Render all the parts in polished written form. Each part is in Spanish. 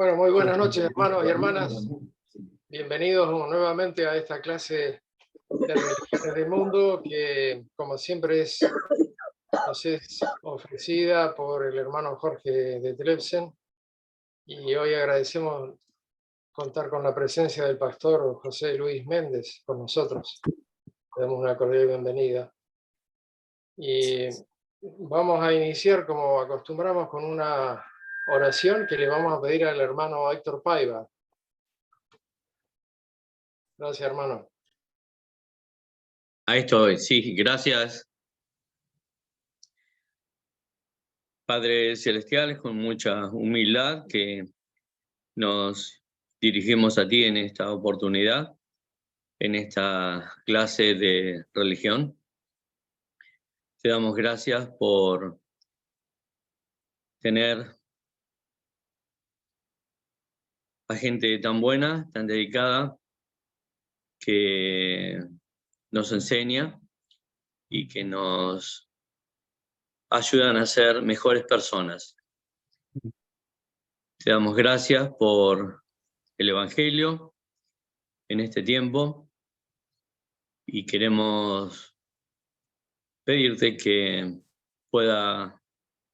Bueno, muy buenas noches, hermanos y hermanas. Bienvenidos nuevamente a esta clase de religiones del mundo que, como siempre, nos es ofrecida por el hermano Jorge de Tlemcen. Y hoy agradecemos contar con la presencia del pastor José Luis Méndez con nosotros. Le damos una cordial bienvenida. Y vamos a iniciar, como acostumbramos, con una oración que le vamos a pedir al hermano Héctor Paiva. Gracias, hermano. Ahí estoy, sí, gracias. Padre Celestial, con mucha humildad que nos dirigimos a ti en esta oportunidad, en esta clase de religión. Te damos gracias por tener a gente tan buena, tan dedicada, que nos enseña y que nos ayudan a ser mejores personas. Te damos gracias por el Evangelio en este tiempo y queremos pedirte que pueda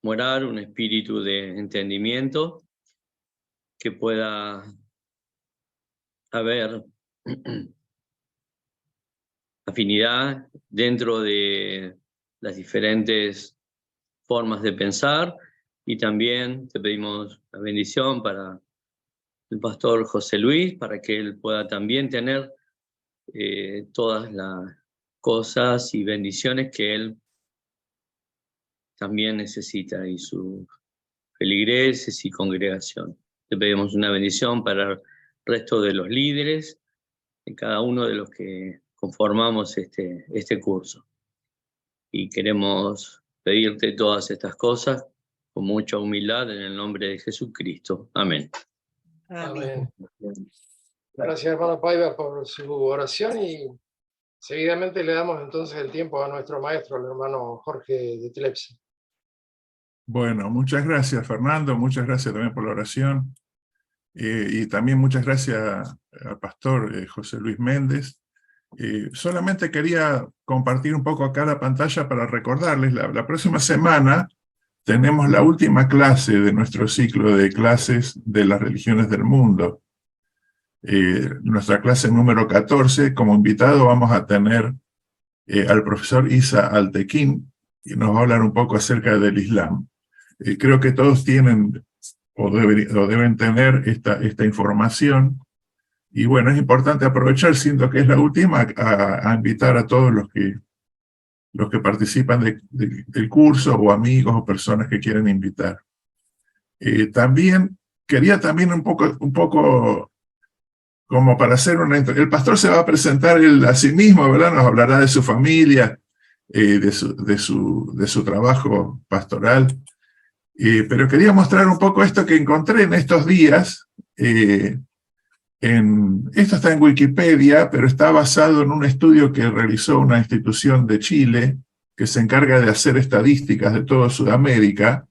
morar un espíritu de entendimiento, que pueda haber afinidad dentro de las diferentes formas de pensar, y también te pedimos la bendición para el pastor José Luis, para que él pueda también tener todas las cosas y bendiciones que él también necesita, y sus feligreses y congregación. Te pedimos una bendición para el resto de los líderes, de cada uno de los que conformamos este curso. Y queremos pedirte todas estas cosas con mucha humildad en el nombre de Jesucristo. Amén. Amén. Gracias, hermano Paiva, por su oración, y seguidamente le damos entonces el tiempo a nuestro maestro, el hermano Jorge de Tlemcen. Bueno, muchas gracias, Fernando. Muchas gracias también por la oración. Y también muchas gracias al pastor José Luis Méndez. Solamente quería compartir un poco acá la pantalla para recordarles, la próxima semana tenemos la última clase de nuestro ciclo de clases de las religiones del mundo. Nuestra clase número 14, como invitado vamos a tener al profesor Isa Altekin, y nos va a hablar un poco acerca del Islam. Creo que todos tienen o deben tener esta información. Y bueno, es importante aprovechar, siendo que es la última, a invitar a todos los que participan del curso, o amigos o personas que quieren invitar. También quería un poco como para hacer el pastor se va a presentar él a sí mismo, ¿verdad? Nos hablará de su familia, de su trabajo pastoral. Pero quería mostrar un poco esto que encontré en estos días. Esto está en Wikipedia, pero está basado en un estudio que realizó una institución de Chile que se encarga de hacer estadísticas de toda Sudamérica.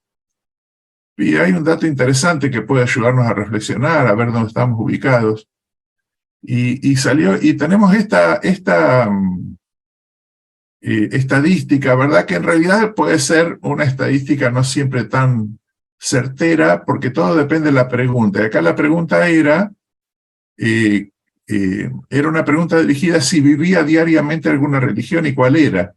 Y hay un dato interesante que puede ayudarnos a reflexionar, a ver dónde estamos ubicados. Y tenemos esta estadística, ¿verdad? Que en realidad puede ser una estadística no siempre tan certera, porque todo depende de la pregunta. Y acá la pregunta era una pregunta dirigida a si vivía diariamente alguna religión y cuál era.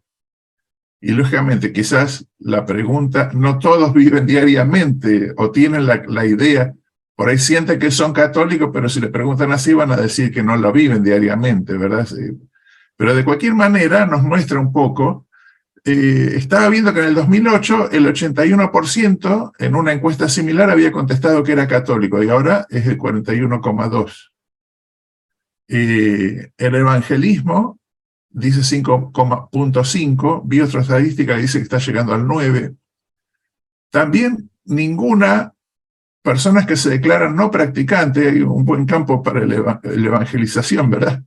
Y lógicamente quizás la pregunta, no todos viven diariamente o tienen la idea, por ahí sienten que son católicos, pero si le preguntan así van a decir que no la viven diariamente, ¿verdad? Pero de cualquier manera nos muestra un poco. Estaba viendo que en el 2008 el 81% en una encuesta similar había contestado que era católico, y ahora es el 41,2%. El evangelismo dice 5,5%, vi otra estadística que dice que está llegando al 9%. También ninguna personas que se declaran no practicantes, hay un buen campo para la evangelización, ¿verdad?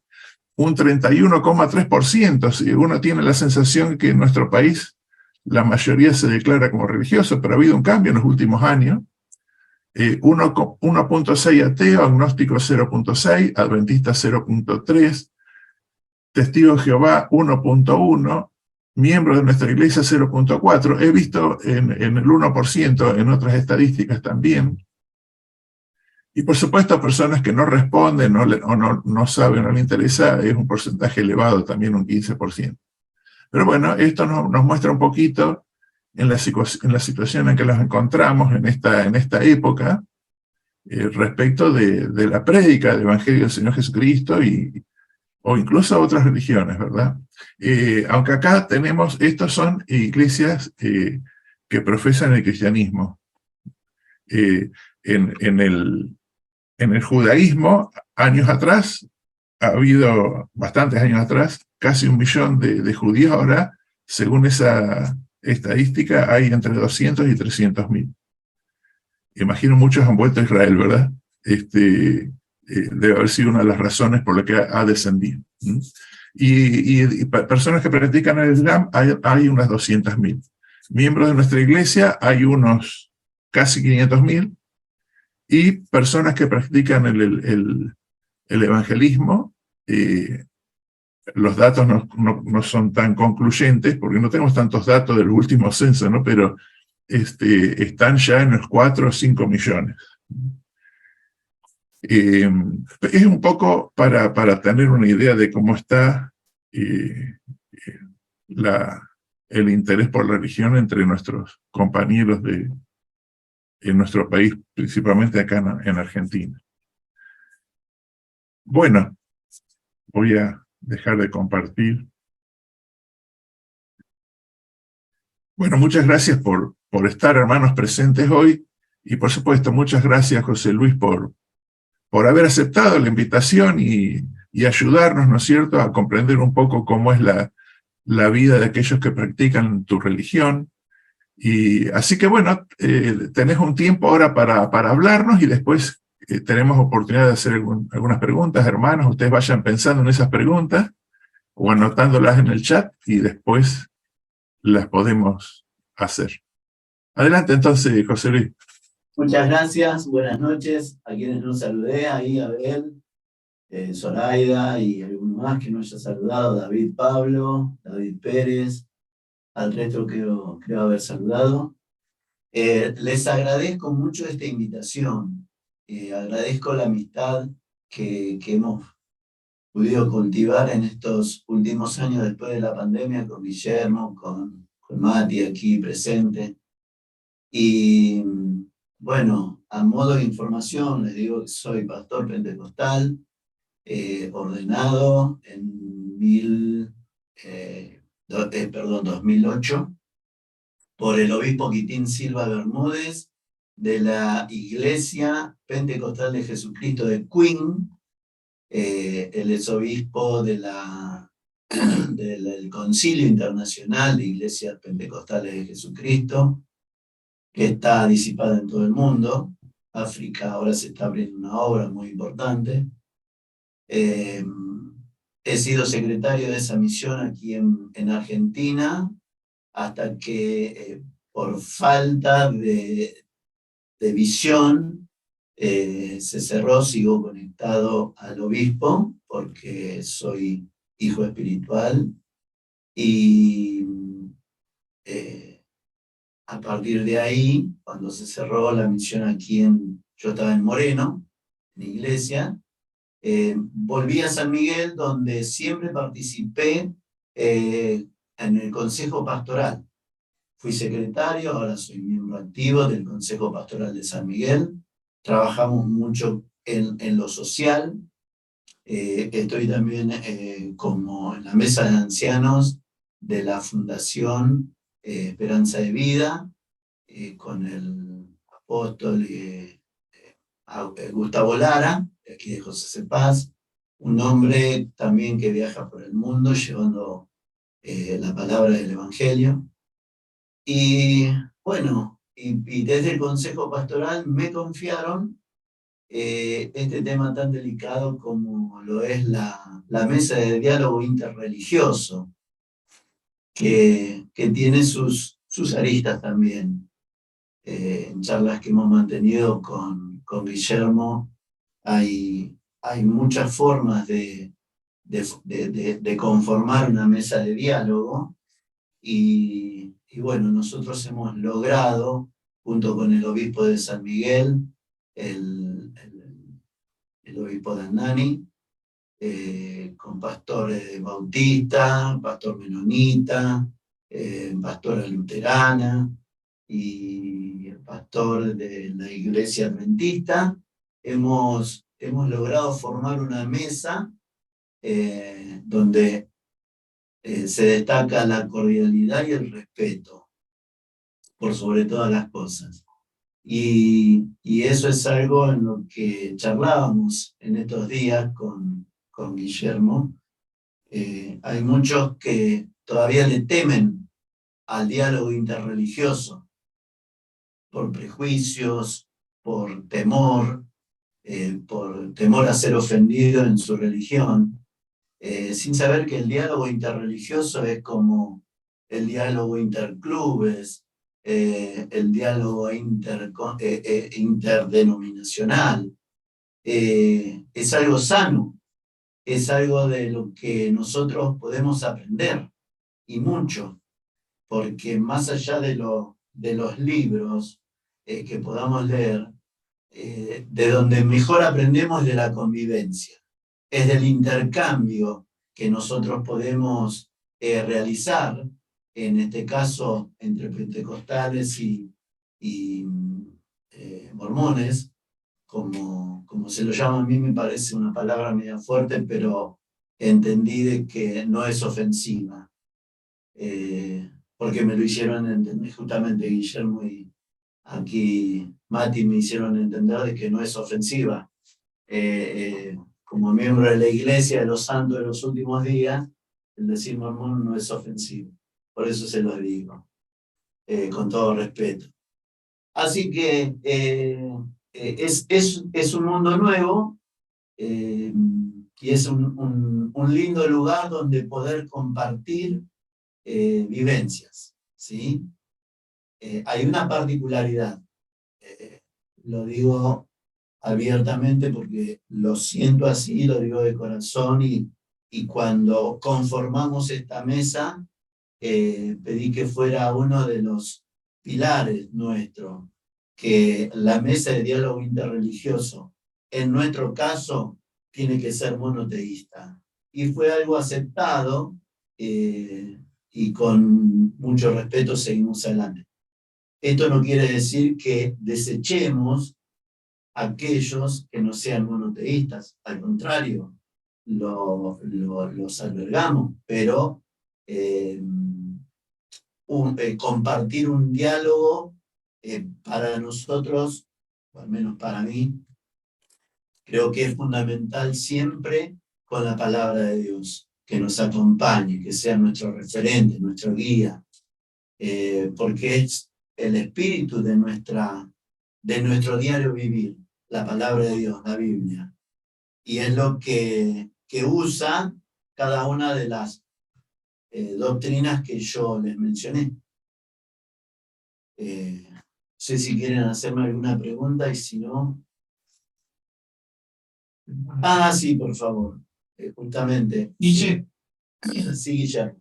Un 31,3%, si uno tiene la sensación que en nuestro país la mayoría se declara como religioso, pero ha habido un cambio en los últimos años. 1.6 ateo, agnóstico 0.6, adventista 0.3, testigo de Jehová 1.1, miembro de nuestra iglesia 0.4. He visto en el 1% en otras estadísticas también. Y por supuesto, personas que no responden o no saben, no les interesa, es un porcentaje elevado, también un 15%. Pero bueno, esto nos muestra un poquito en la situación en que nos encontramos en esta época, respecto de la prédica del Evangelio del Señor Jesucristo o incluso otras religiones, ¿verdad? Aunque acá tenemos, estos son iglesias que profesan el cristianismo. En el judaísmo, años atrás, ha habido bastantes años atrás, casi 1 millón de judíos. Ahora, según esa estadística, hay entre 200 y 300.000. Imagino muchos han vuelto a Israel, ¿verdad? Debe haber sido una de las razones por las que ha descendido. Y personas que practican el Islam hay unas 200.000. Miembros de nuestra iglesia hay unos casi 500.000. Y personas que practican el evangelismo, los datos no son tan concluyentes, porque no tenemos tantos datos del último censo, ¿no? Pero están ya en los 4 o 5 millones. Es un poco para tener una idea de cómo está el interés por la religión entre nuestros compañeros en nuestro país, principalmente acá en Argentina. Bueno, voy a dejar de compartir. Bueno, muchas gracias por estar, hermanos, presentes hoy. Y por supuesto, muchas gracias, José Luis, por haber aceptado la invitación y ayudarnos, ¿no es cierto?, a comprender un poco cómo es la vida de aquellos que practican tu religión. Y así que bueno, tenés un tiempo ahora para hablarnos y después tenemos oportunidad de hacer algunas preguntas, hermanos. Ustedes vayan pensando en esas preguntas o anotándolas en el chat y después las podemos hacer. Adelante entonces, José Luis. Muchas gracias, buenas noches a quienes nos saludé, ahí Abel, Zoraida y alguno más que no haya saludado, David Pablo, David Pérez, al resto creo haber saludado. Les agradezco mucho esta invitación, agradezco la amistad que hemos podido cultivar en estos últimos años después de la pandemia con Guillermo, con Mati aquí presente. Y bueno, a modo de información les digo que soy pastor pentecostal, ordenado en 2008 por el obispo Quitín Silva Bermúdez de la Iglesia Pentecostal de Jesucristo de Queen. Él es obispo del Concilio Internacional de Iglesias Pentecostales de Jesucristo, que está disipada en todo el mundo. África ahora se está abriendo una obra muy importante. He sido secretario de esa misión aquí en Argentina, hasta que por falta de visión se cerró. Sigo conectado al obispo porque soy hijo espiritual y a partir de ahí, cuando se cerró la misión aquí yo estaba en Moreno, en iglesia, volví a San Miguel, donde siempre participé en el Consejo Pastoral. Fui secretario, ahora soy miembro activo del Consejo Pastoral de San Miguel. Trabajamos mucho en lo social. Estoy también como en la mesa de ancianos de la Fundación Esperanza de Vida, con el apóstol Gustavo Lara, de aquí de José Cepaz, un hombre también que viaja por el mundo llevando la palabra del Evangelio. Y bueno, y desde el Consejo Pastoral me confiaron este tema tan delicado como lo es la mesa de diálogo interreligioso, que tiene sus aristas también. en charlas que hemos mantenido con Guillermo, hay muchas formas de conformar una mesa de diálogo y bueno, nosotros hemos logrado, junto con el obispo de San Miguel, el obispo de Hernani, con pastores bautistas, pastor menonita, pastora luterana y el pastor de la iglesia adventista, hemos logrado formar una mesa donde se destaca la cordialidad y el respeto por sobre todas las cosas. Y eso es algo en lo que charlábamos en estos días con Guillermo. Hay muchos que todavía le temen al diálogo interreligioso por prejuicios, por temor a ser ofendido en su religión, sin saber que el diálogo interreligioso es como el diálogo interclubes, el diálogo interdenominacional. Es algo sano, es algo de lo que nosotros podemos aprender, y mucho, porque más allá de los libros que podamos leer, de donde mejor aprendemos es de la convivencia, es del intercambio que nosotros podemos realizar, en este caso entre pentecostales y mormones, como se lo llama. A mí me parece una palabra media fuerte, pero entendí de que no es ofensiva, porque me lo hicieron entender justamente Guillermo y aquí Mati me hicieron entender de que no es ofensiva. Como miembro de la Iglesia de los Santos de los Últimos Días, el decir mormón no es ofensivo. Por eso se los digo, con todo respeto. Así que es un mundo nuevo, y es un lindo lugar donde poder compartir vivencias, ¿sí? Hay una particularidad, lo digo abiertamente porque lo siento así, lo digo de corazón, y cuando conformamos esta mesa, pedí que fuera uno de los pilares nuestros, que la mesa de diálogo interreligioso, en nuestro caso, tiene que ser monoteísta. Y fue algo aceptado, y con mucho respeto seguimos adelante. Esto no quiere decir que desechemos aquellos que no sean monoteístas, al contrario, los albergamos, pero compartir un diálogo para nosotros, o al menos para mí, creo que es fundamental siempre con la palabra de Dios, que nos acompañe, que sea nuestro referente, nuestro guía, porque es el espíritu de nuestro diario vivir, la palabra de Dios, la Biblia, y es lo que usa cada una de las doctrinas que yo les mencioné. No sé si quieren hacerme alguna pregunta, y si no... Sí, por favor, justamente. Guille. Sí, Guillermo.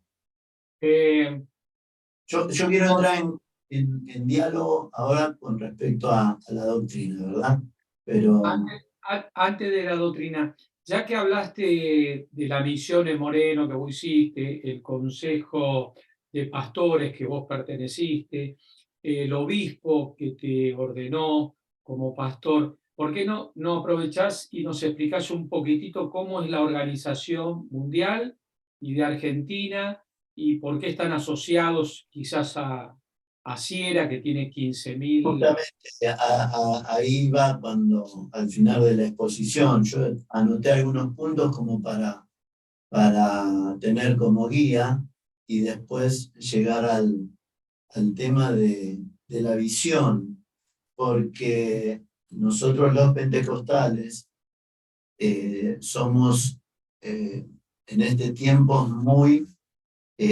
Yo quiero entrar en diálogo ahora con respecto a la doctrina, ¿verdad? Pero... Antes de la doctrina, ya que hablaste de la misión en Moreno que vos hiciste, el consejo de pastores que vos perteneciste, el obispo que te ordenó como pastor, ¿por qué no aprovechás y nos explicás un poquitito cómo es la organización mundial y de Argentina, y por qué están asociados quizás a Sierra, que tiene 15.000? Justamente ahí va, cuando al final de la exposición yo anoté algunos puntos como para tener como guía, y después llegar al tema de la visión, porque nosotros los pentecostales somos en este tiempo muy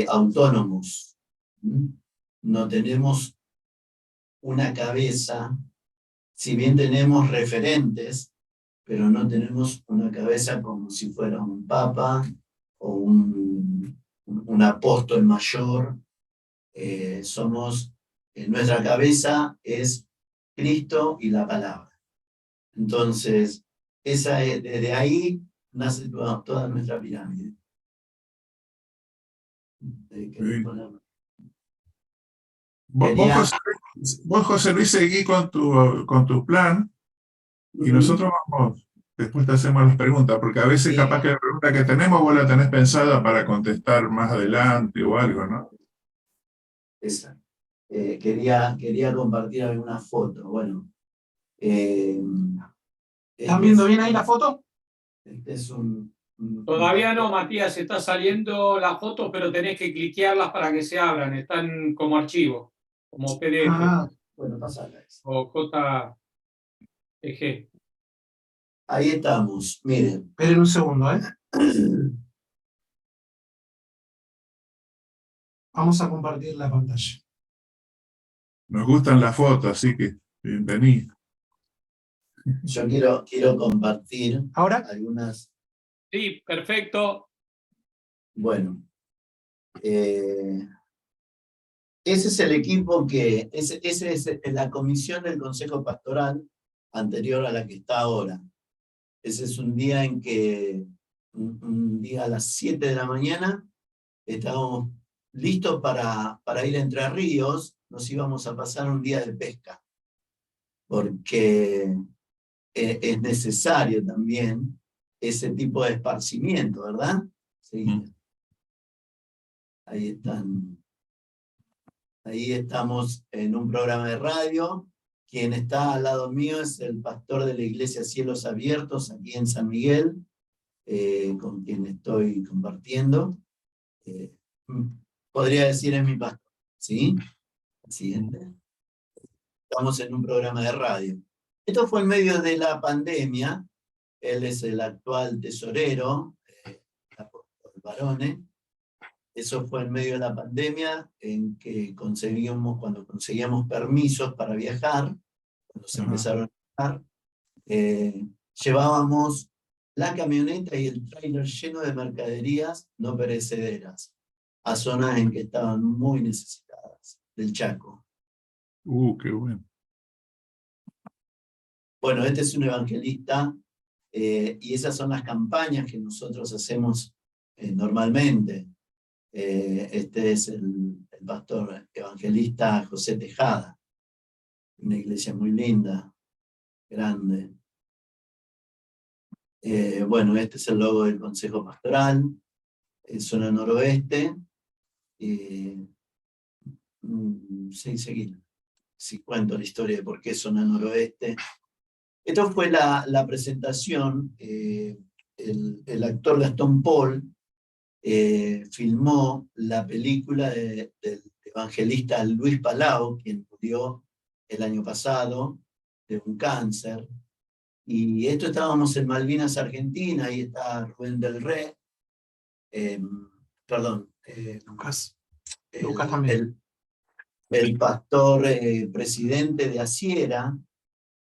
autónomos. No tenemos una cabeza, si bien tenemos referentes, pero no tenemos una cabeza como si fuera un papa o un apóstol mayor. Nuestra cabeza es Cristo y la palabra. Entonces, desde ahí nace toda nuestra pirámide. Vos, José Luis, seguí con tu plan y nosotros vamos, después te hacemos las preguntas, porque a veces capaz que la pregunta que tenemos vos la tenés pensada para contestar más adelante o algo, ¿no? Exacto. Quería compartir alguna foto. Bueno. ¿Están viendo bien ahí la foto? Este es Todavía no, Matías, está saliendo la foto, pero tenés que cliquearlas para que se abran. Están como archivo, como PDF. Bueno, pasala. O JPG. Ahí estamos, miren. Esperen un segundo, ¿eh? Vamos a compartir la pantalla. Nos gustan las fotos, así que bienvenido. Yo quiero compartir ¿Ahora? algunas. Sí, perfecto. Bueno, ese es el equipo ese es la comisión del Consejo Pastoral anterior a la que está ahora. Ese es un día en que, un día a las 7 de la mañana, estábamos listos para ir a Entre Ríos, nos íbamos a pasar un día de pesca, porque es necesario también ese tipo de esparcimiento, ¿verdad? Sí. Ahí están. Ahí estamos en un programa de radio. Quien está al lado mío es el pastor de la iglesia Cielos Abiertos, aquí en San Miguel, con quien estoy compartiendo. Podría decir es mi pastor, ¿sí? Siguiente. Estamos en un programa de radio. Esto fue en medio de la pandemia. Él es el actual tesorero, apóstol Barone. Eso fue en medio de la pandemia, en que cuando conseguíamos permisos para viajar, cuando se empezaron a viajar, llevábamos la camioneta y el tráiler lleno de mercaderías no perecederas a zonas en que estaban muy necesitadas, del Chaco. Qué bueno. Bueno, este es un evangelista, y esas son las campañas que nosotros hacemos normalmente. Este es el pastor evangelista José Tejada, una iglesia muy linda, grande. Bueno, este es el logo del Consejo Pastoral, zona noroeste. Sí, seguir. Si cuento la historia de por qué zona noroeste. Esto fue la presentación. El actor Gastón Paul filmó la película del evangelista Luis Palau, quien murió el año pasado de un cáncer. Y esto estábamos en Malvinas, Argentina, ahí está Rubén del Rey, Lucas también. El pastor presidente de Asiera,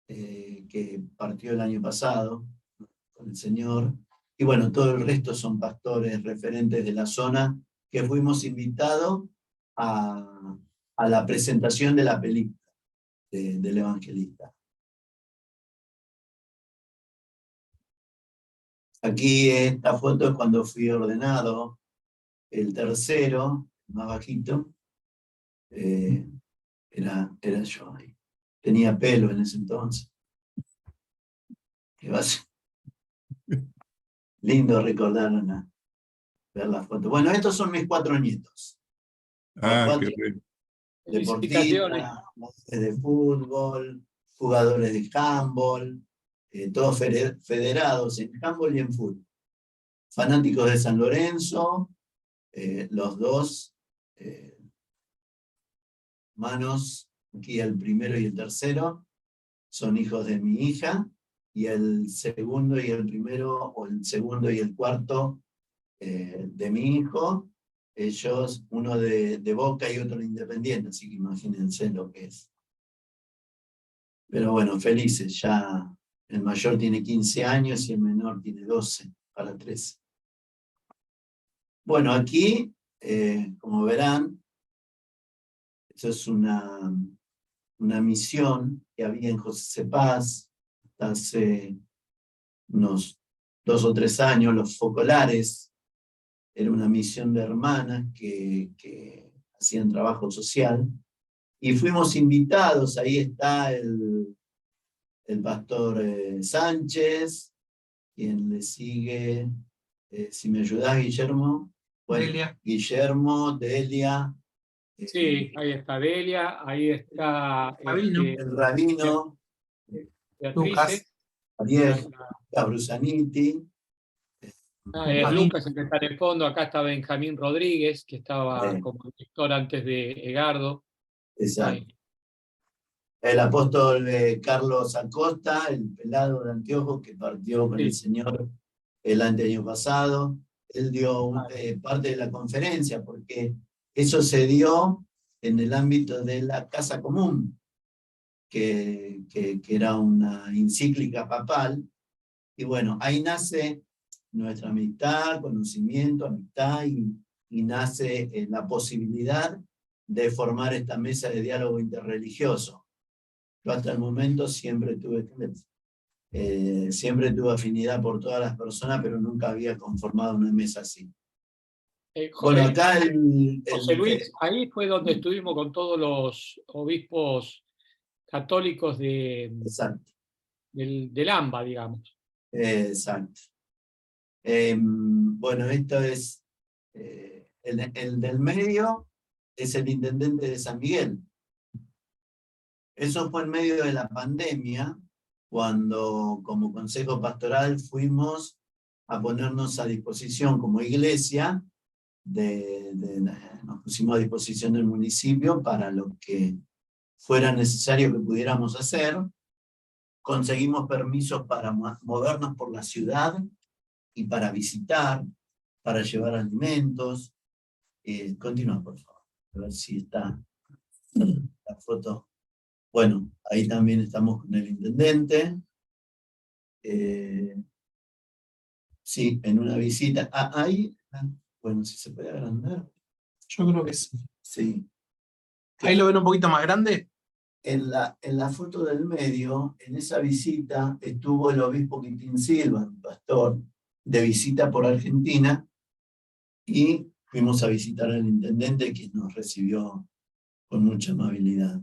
que partió el año pasado con el Señor. Y bueno, todo el resto son pastores referentes de la zona que fuimos invitados a la presentación de la película del evangelista. Aquí esta foto es cuando fui ordenado, el tercero, más bajito, era yo ahí. Tenía pelo en ese entonces. ¿Qué va a ser? Lindo recordar, ver la foto. Bueno, estos son mis 4 nietos. Qué bien. Deportistas, de fútbol, jugadores de handball, todos federados en handball y en fútbol. Fanáticos de San Lorenzo, los dos manos, aquí el primero y el tercero, son hijos de mi hija, y el segundo y el primero, o el segundo y el cuarto, de mi hijo. Ellos, uno de Boca y otro de Independiente, así que imagínense lo que es. Pero bueno, felices, ya el mayor tiene 15 años y el menor tiene 12 para 13. Bueno, aquí, como verán, esto es una misión que había en José Cepaz hasta hace unos 2 o 3 años, los focolares. Era una misión de hermanas que hacían trabajo social. Y fuimos invitados, ahí está el pastor Sánchez, quien le sigue, si me ayudás, Guillermo. Bueno, Delia. Guillermo, Delia. Sí, ahí está Delia, ahí está Rabino. El rabino, Beatriz, Lucas. Ariel, Brusaniti. es Lucas el que está en el fondo, acá está Benjamín Rodríguez, que estaba como director antes de Egardo. Exacto. Ahí. El apóstol Carlos Acosta, el pelado de anteojos que partió con el Señor el año pasado. Él dio parte de la conferencia, porque eso se dio en el ámbito de la Casa Común, que era una encíclica papal. Y bueno, ahí nace nuestra amistad, conocimiento, amistad, y nace la posibilidad de formar esta mesa de diálogo interreligioso. Yo hasta el momento siempre tuve afinidad por todas las personas, pero nunca había conformado una mesa así. Bueno, acá José Luis, ahí fue donde estuvimos con todos los obispos católicos del AMBA, digamos. Exacto. Bueno, esto es el del medio, es el intendente de San Miguel. Eso fue en medio de la pandemia, cuando como consejo pastoral fuimos a ponernos a disposición como iglesia, nos pusimos a disposición del municipio para lo que fuera necesario que pudiéramos hacer. Conseguimos permisos para movernos por la ciudad y para visitar, para llevar alimentos. Continúa, por favor, a ver si está la foto. Bueno, ahí también estamos con el intendente. Sí, en una visita. Ahí, bueno, si se puede agrandar. Yo creo que sí. Sí. Ahí lo ven un poquito más grande. En la foto del medio, en esa visita, estuvo el obispo Quintín Silva, el pastor, de visita por Argentina, y fuimos a visitar al intendente, quien nos recibió con mucha amabilidad.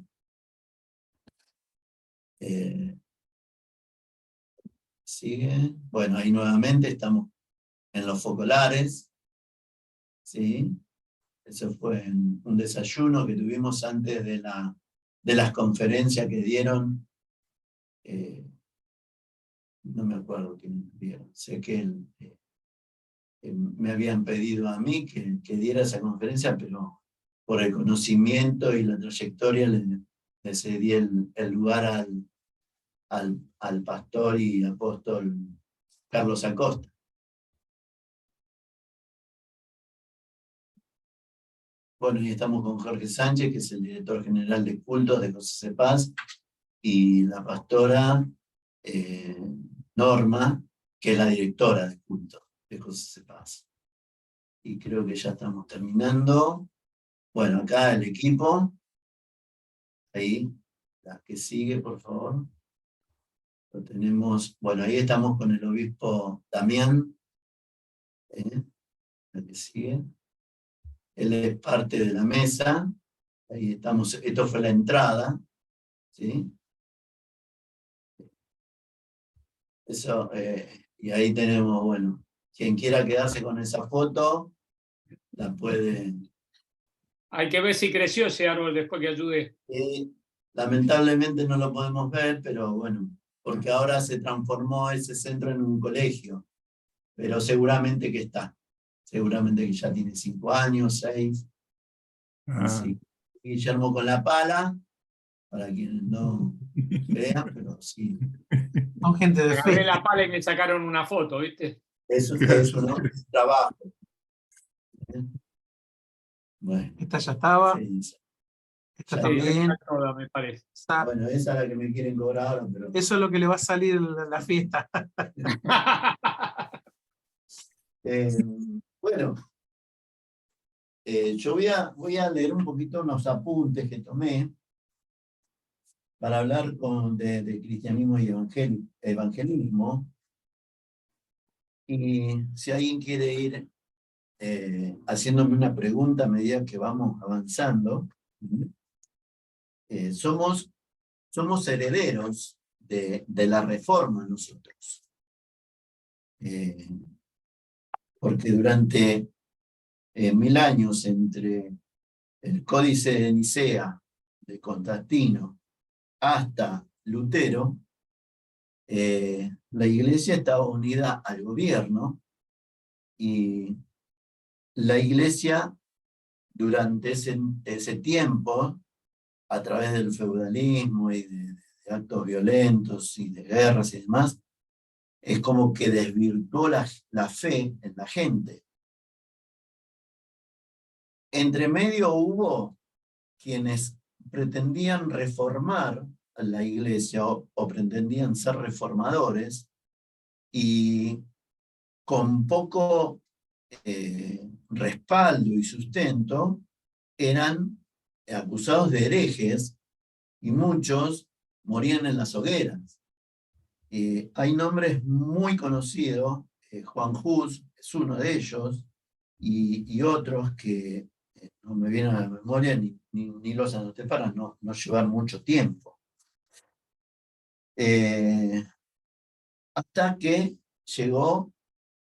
Sigue. Bueno, ahí nuevamente estamos en los focolares. ¿Sí? Eso fue un desayuno que tuvimos antes de las conferencias que dieron. No me acuerdo quién dieron. Sé que me habían pedido a mí que diera esa conferencia, pero por el conocimiento y la trayectoria le cedí el lugar al pastor y apóstol Carlos Acosta. Bueno, y estamos con Jorge Sánchez, que es el director general de cultos de José Cepaz, y la pastora Norma, que es la directora de cultos de José Cepaz. Y creo que ya estamos terminando. Bueno, acá el equipo. Ahí, la que sigue, por favor. Lo tenemos, bueno, ahí estamos con el obispo Damián. La que sigue. Él es parte de la mesa. Ahí estamos, esto fue la entrada. ¿Sí? Eso, y ahí tenemos, bueno, quien quiera quedarse con esa foto, la puede. Hay que ver si creció ese árbol después que ayude. Lamentablemente no lo podemos ver, pero bueno, porque ahora se transformó ese centro en un colegio, pero seguramente que está. Seguramente que ya tiene 5 años, 6. Así. Guillermo con la pala, para quienes no vean, pero sí. Son gente de Agarré fe. la pala y me sacaron una foto, ¿viste? Eso es un trabajo. Bueno, Esta ya estaba. sí. Esta Sí, también. Toda, me parece. Está- Bueno, esa es la que me quieren cobrar ahora, pero... Eso es lo que le va a salir en la fiesta. Bueno, yo voy a leer un poquito unos apuntes que tomé para hablar de cristianismo y evangelismo. Y si alguien quiere ir haciéndome una pregunta a medida que vamos avanzando, somos herederos de la Reforma nosotros. Porque durante 1000 años, entre el Códice de Nicea de Constantino hasta Lutero, la Iglesia estaba unida al gobierno, y la Iglesia durante ese tiempo, a través del feudalismo y de actos violentos y de guerras y demás, es como que desvirtuó la fe en la gente. Entre medio hubo quienes pretendían reformar a la Iglesia o pretendían ser reformadores, y con poco respaldo y sustento eran acusados de herejes, y muchos morían en las hogueras. Hay nombres muy conocidos, Juan Hus es uno de ellos, y otros que no me vienen a la memoria ni los anoté para no llevar mucho tiempo. Hasta que llegó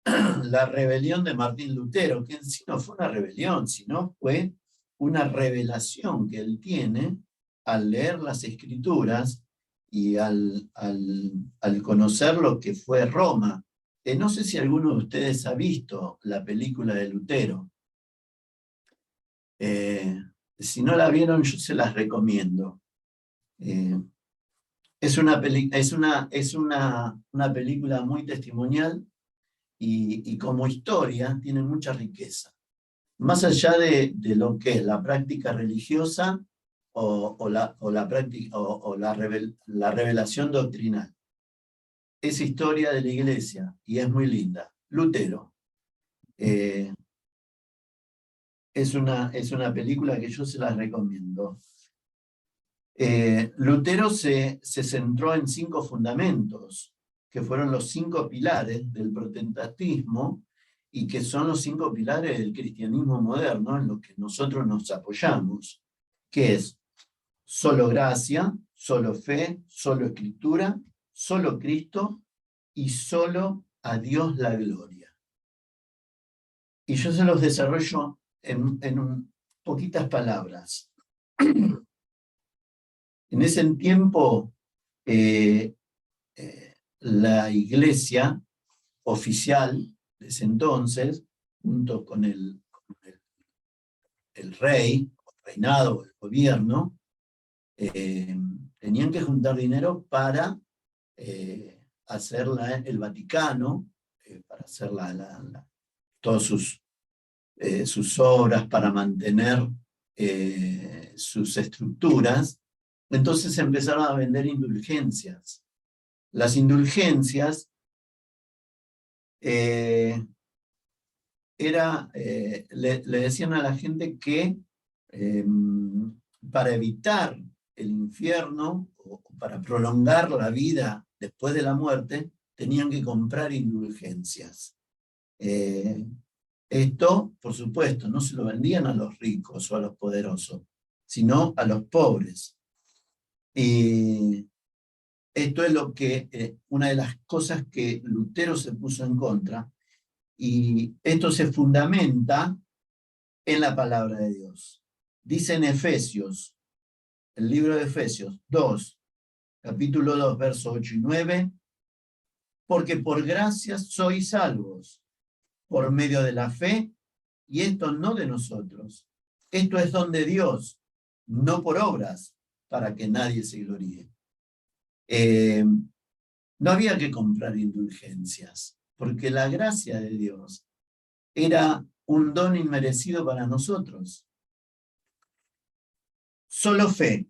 la rebelión de Martín Lutero, que en sí no fue una rebelión, sino fue una revelación que él tiene al leer las Escrituras y al conocer lo que fue Roma. No sé si alguno de ustedes ha visto la película de Lutero. Si no la vieron, yo se las recomiendo. Es una película muy testimonial, y como historia tiene mucha riqueza. Más allá de lo que es la práctica religiosa o la revelación doctrinal. Es historia de la Iglesia y es muy linda. Lutero. Es una película que yo se las recomiendo. Lutero se centró en 5 fundamentos, que fueron los 5 pilares del protestantismo, y que son los 5 pilares del cristianismo moderno en los que nosotros nos apoyamos, que es solo gracia, solo fe, solo escritura, solo Cristo y solo a Dios la gloria. Y yo se los desarrollo en poquitas palabras. En ese tiempo, la Iglesia oficial de ese entonces, junto con el rey, el reinado, el gobierno, tenían que juntar dinero para hacer el Vaticano, para hacer todas sus obras, para mantener sus estructuras. Entonces empezaron a vender indulgencias. Las indulgencias le decían a la gente que para evitar el infierno o para prolongar la vida después de la muerte, tenían que comprar indulgencias. Esto, por supuesto, no se lo vendían a los ricos o a los poderosos, sino a los pobres. Y esto es una de las cosas que Lutero se puso en contra, y esto se fundamenta en la palabra de Dios. Dice en Efesios, el libro de Efesios 2, capítulo 2, versos 8 y 9, porque por gracia sois salvos, por medio de la fe, y esto no de nosotros. Esto es don de Dios, no por obras, para que nadie se gloríe. No había que comprar indulgencias, porque la gracia de Dios era un don inmerecido para nosotros. Solo fe.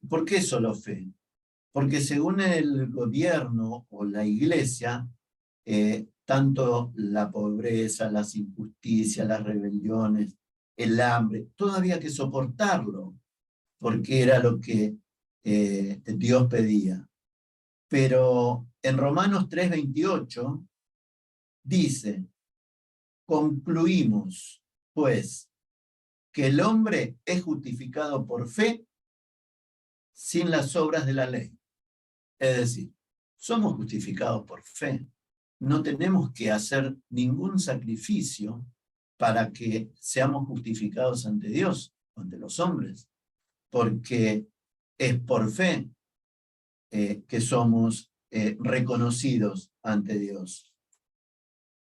¿Por qué solo fe? Porque según el gobierno o la iglesia, tanto la pobreza, las injusticias, las rebeliones, el hambre, todo había que soportarlo, porque era lo que Dios pedía. Pero en Romanos 3:28 dice, concluimos, pues, que el hombre es justificado por fe sin las obras de la ley. Es decir, somos justificados por fe. No tenemos que hacer ningún sacrificio para que seamos justificados ante Dios, ante los hombres, porque es por fe que somos reconocidos ante Dios.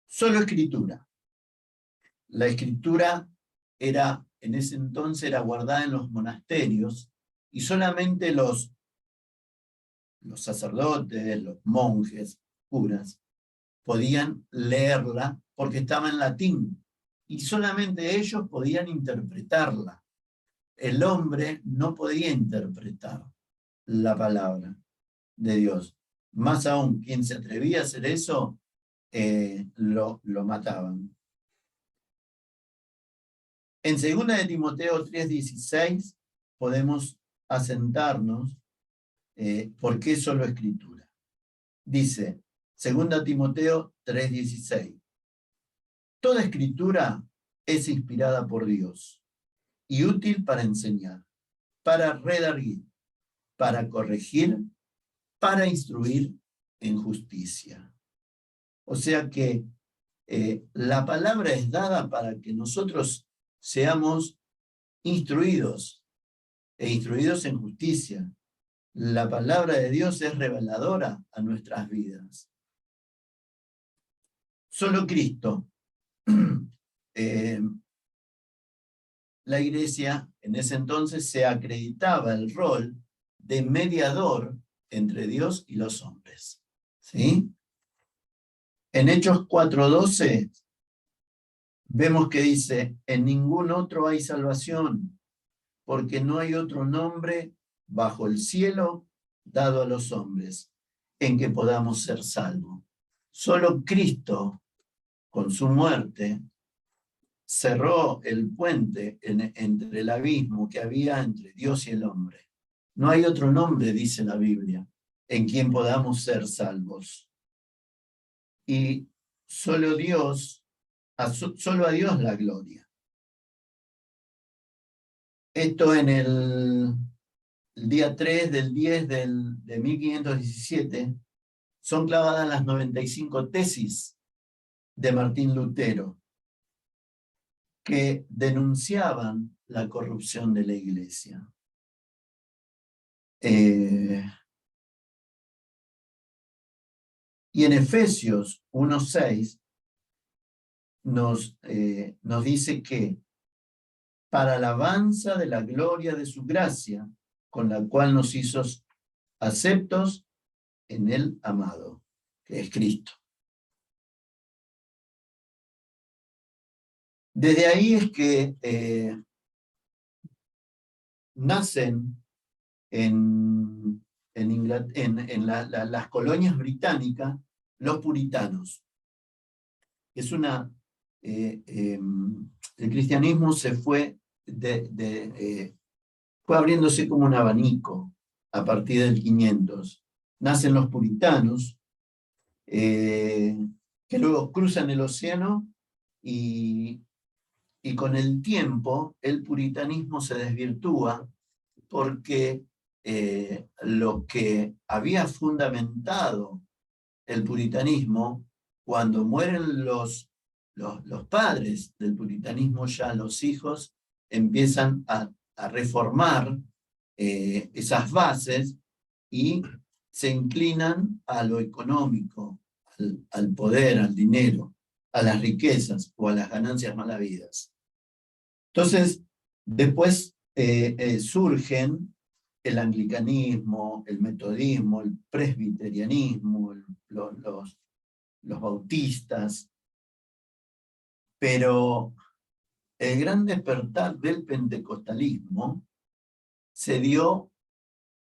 Solo escritura. La escritura era, en ese entonces, era guardada en los monasterios y solamente los sacerdotes, los monjes, curas, podían leerla porque estaba en latín y solamente ellos podían interpretarla. El hombre no podía interpretar la palabra de Dios. Más aún, quien se atrevía a hacer eso, lo mataban. En 2 de Timoteo 3:16 podemos asentarnos por qué solo escritura. Dice, 2 Timoteo 3:16, toda escritura es inspirada por Dios y útil para enseñar, para redarguir, para corregir, para instruir en justicia. O sea que la palabra es dada para que nosotros seamos instruidos e instruidos en justicia. La palabra de Dios es reveladora a nuestras vidas. Solo Cristo. La iglesia en ese entonces se acreditaba el rol de mediador entre Dios y los hombres. ¿Sí? En Hechos 4:12 vemos que dice, en ningún otro hay salvación, porque no hay otro nombre bajo el cielo dado a los hombres en que podamos ser salvos. Solo Cristo, con su muerte, cerró el puente entre el abismo que había entre Dios y el hombre. No hay otro nombre, dice la Biblia, en quien podamos ser salvos. Y solo a Dios la gloria. Esto en el día 3 del 10 de 1517 son clavadas las 95 tesis de Martín Lutero que denunciaban la corrupción de la iglesia. Y en Efesios 1:6 nos dice que para alabanza de la gloria de su gracia, con la cual nos hizo aceptos en el amado, que es Cristo. Desde ahí es que nacen en las colonias británicas los puritanos. Es el cristianismo se fue fue abriéndose como un abanico a partir del 500. Nacen los puritanos, que luego cruzan el océano y con el tiempo el puritanismo se desvirtúa porque lo que había fundamentado el puritanismo, cuando mueren los padres del puritanismo, ya los hijos empiezan a reformar esas bases y se inclinan a lo económico, al poder, al dinero, a las riquezas o a las ganancias mal habidas. Entonces, después surgen el anglicanismo, el metodismo, el presbiterianismo, los bautistas, pero el gran despertar del pentecostalismo se dio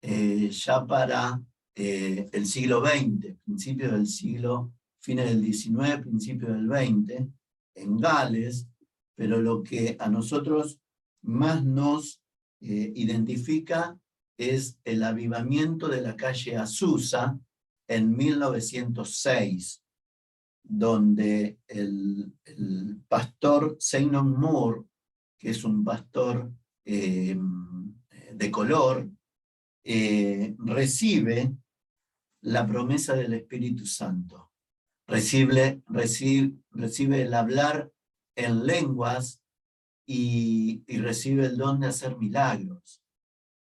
ya para el siglo XX, principios del siglo, fines del XIX, principios del XX, en Gales, pero lo que a nosotros más nos identifica es el avivamiento de la calle Azusa en 1906, donde el pastor Zeynon Moore, que es un pastor de color, recibe la promesa del Espíritu Santo. Recibe el hablar en lenguas y recibe el don de hacer milagros.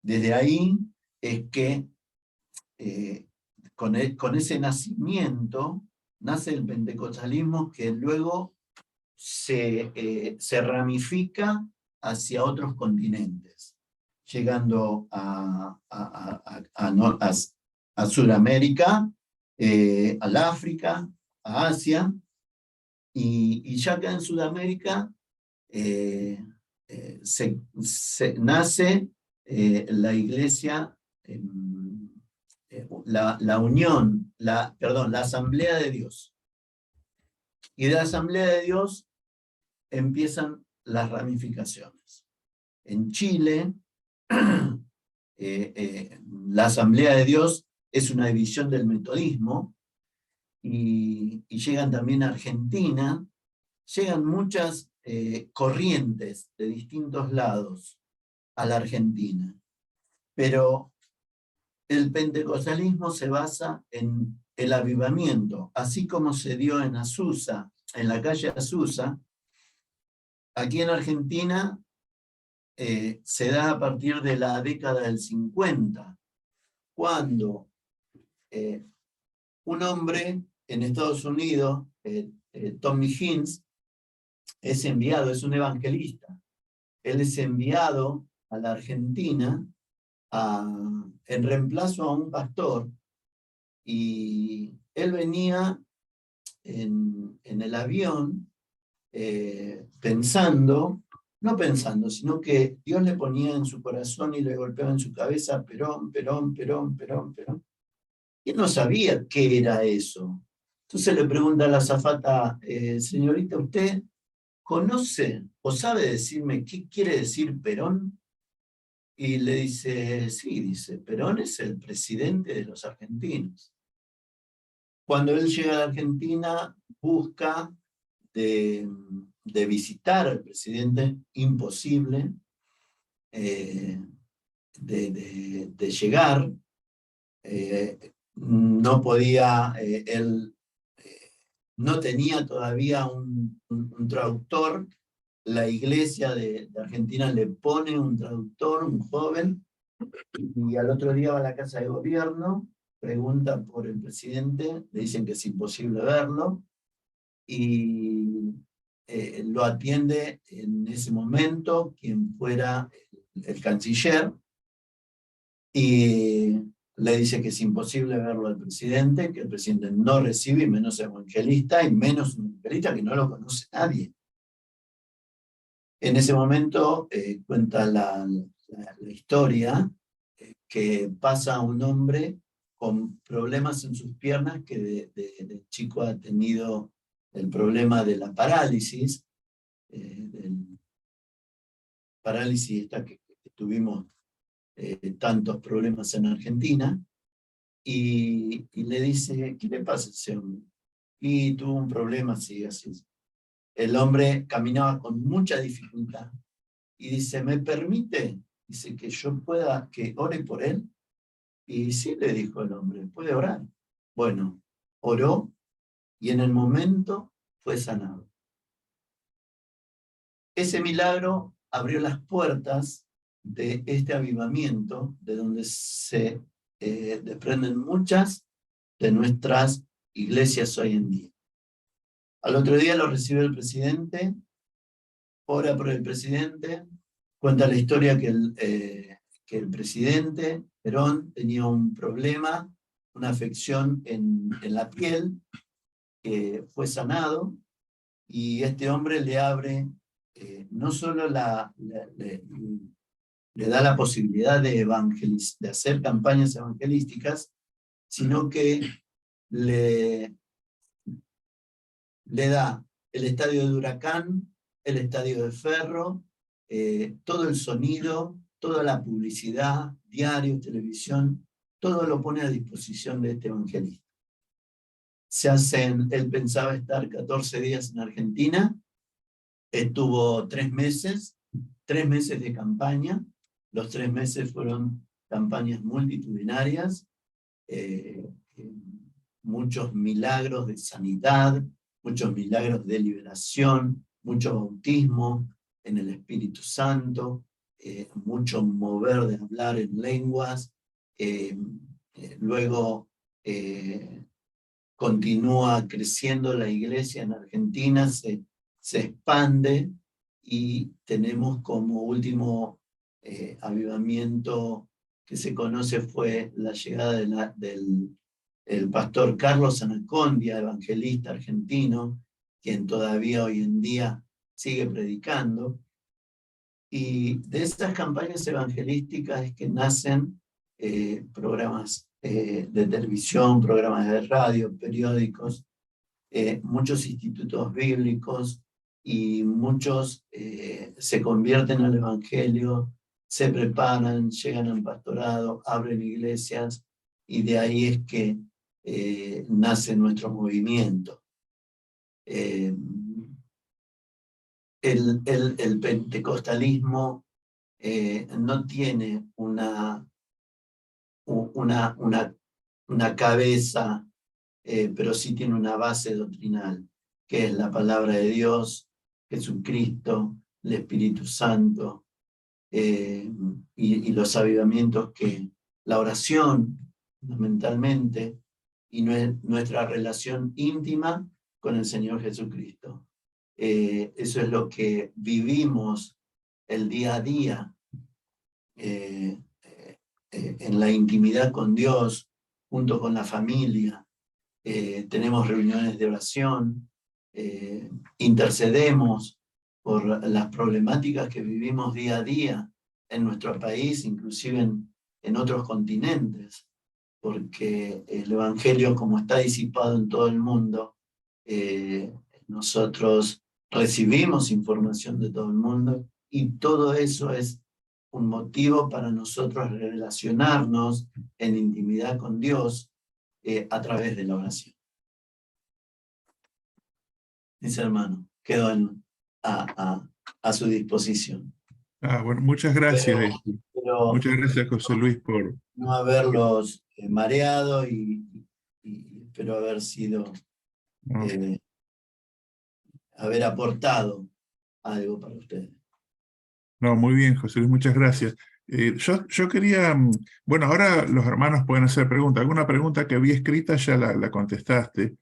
Desde ahí es que con ese nacimiento nace el pentecostalismo, que luego se ramifica hacia otros continentes, llegando a Sudamérica, al África, a Asia, y ya acá en Sudamérica nace la iglesia, la Asamblea de Dios. Y de la Asamblea de Dios empiezan las ramificaciones. En Chile, la Asamblea de Dios es una división del metodismo, y llegan también a Argentina, llegan muchas corrientes de distintos lados a la Argentina, pero el pentecostalismo se basa en el avivamiento, así como se dio en Azusa, en la calle Azusa. Aquí en Argentina se da a partir de la década del 50, cuando un hombre en Estados Unidos, Tommy Hinz, es enviado, es un evangelista. Él es enviado a la Argentina en reemplazo a un pastor, y él venía en el avión no pensando, sino que Dios le ponía en su corazón y le golpeaba en su cabeza: Perón, Perón, Perón, Perón, Perón. Y él no sabía qué era eso. Entonces le pregunta a la azafata: señorita, ¿usted conoce o sabe decirme qué quiere decir Perón? Y le dice: sí, dice, Perón es el presidente de los argentinos. Cuando él llega a la Argentina, busca de visitar al presidente, imposible de llegar. No podía, él no tenía todavía un traductor. La iglesia de Argentina le pone un traductor, un joven, y al otro día va a la casa de gobierno, pregunta por el presidente, le dicen que es imposible verlo, y lo atiende en ese momento quien fuera el canciller, y le dice que es imposible verlo al presidente, que el presidente no recibe, y menos evangelista, y menos un evangelista que no lo conoce nadie. En ese momento cuenta la historia que pasa un hombre con problemas en sus piernas, que de chico ha tenido el problema de la parálisis, esta que tuvimos tantos problemas en Argentina, y le dice: ¿qué le pasa a ese hombre? Y tuvo un problema así, así. El hombre caminaba con mucha dificultad, y dice: ¿me permite? Dice, que yo pueda, que ore por él. Y sí, le dijo el hombre: puede orar. Bueno, oró, y en el momento fue sanado. Ese milagro abrió las puertas de este avivamiento, de donde se desprenden muchas de nuestras iglesias hoy en día. Al otro día lo recibe el presidente, ora por el presidente, cuenta la historia que el presidente Perón tenía un problema, una afección en la piel, que fue sanado, y este hombre le abre no solo le da la posibilidad de hacer campañas evangelísticas, sino que le da el estadio de Huracán, el estadio de Ferro, todo el sonido, toda la publicidad, diario, televisión, todo lo pone a disposición de este evangelista. Él pensaba estar 14 días en Argentina, estuvo 3 meses de campaña. Los 3 meses fueron campañas multitudinarias, muchos milagros de sanidad, muchos milagros de liberación, mucho bautismo en el Espíritu Santo, mucho mover de hablar en lenguas. Luego continúa creciendo la iglesia en Argentina, se expande, y tenemos como último avivamiento que se conoce fue la llegada del pastor Carlos Anacondia, evangelista argentino, quien todavía hoy en día sigue predicando. Y de estas campañas evangelísticas es que nacen programas de televisión, programas de radio, periódicos, muchos institutos bíblicos, y muchos se convierten al evangelio, se preparan, llegan al pastorado, abren iglesias, y de ahí es que nace nuestro movimiento. El pentecostalismo no tiene una cabeza, pero sí tiene una base doctrinal, que es la palabra de Dios, Jesucristo, el Espíritu Santo, y los avivamientos, que la oración fundamentalmente, y nuestra relación íntima con el Señor Jesucristo. Eso es lo que vivimos el día a día, en la intimidad con Dios, junto con la familia. Tenemos reuniones de oración, intercedemos por las problemáticas que vivimos día a día en nuestro país, inclusive en otros continentes, porque el evangelio, como está disipado en todo el mundo, nosotros recibimos información de todo el mundo, y todo eso es un motivo para nosotros relacionarnos en intimidad con Dios a través de la oración. Mis hermanos, quedo a su disposición. Bueno, muchas gracias. Pero Muchas gracias, José Luis, por... no haberlos mareado, y espero haber sido, haber aportado algo para ustedes. No, muy bien, José Luis, muchas gracias. Yo quería, bueno, ahora los hermanos pueden hacer preguntas. Alguna pregunta que había escrita ya la contestaste.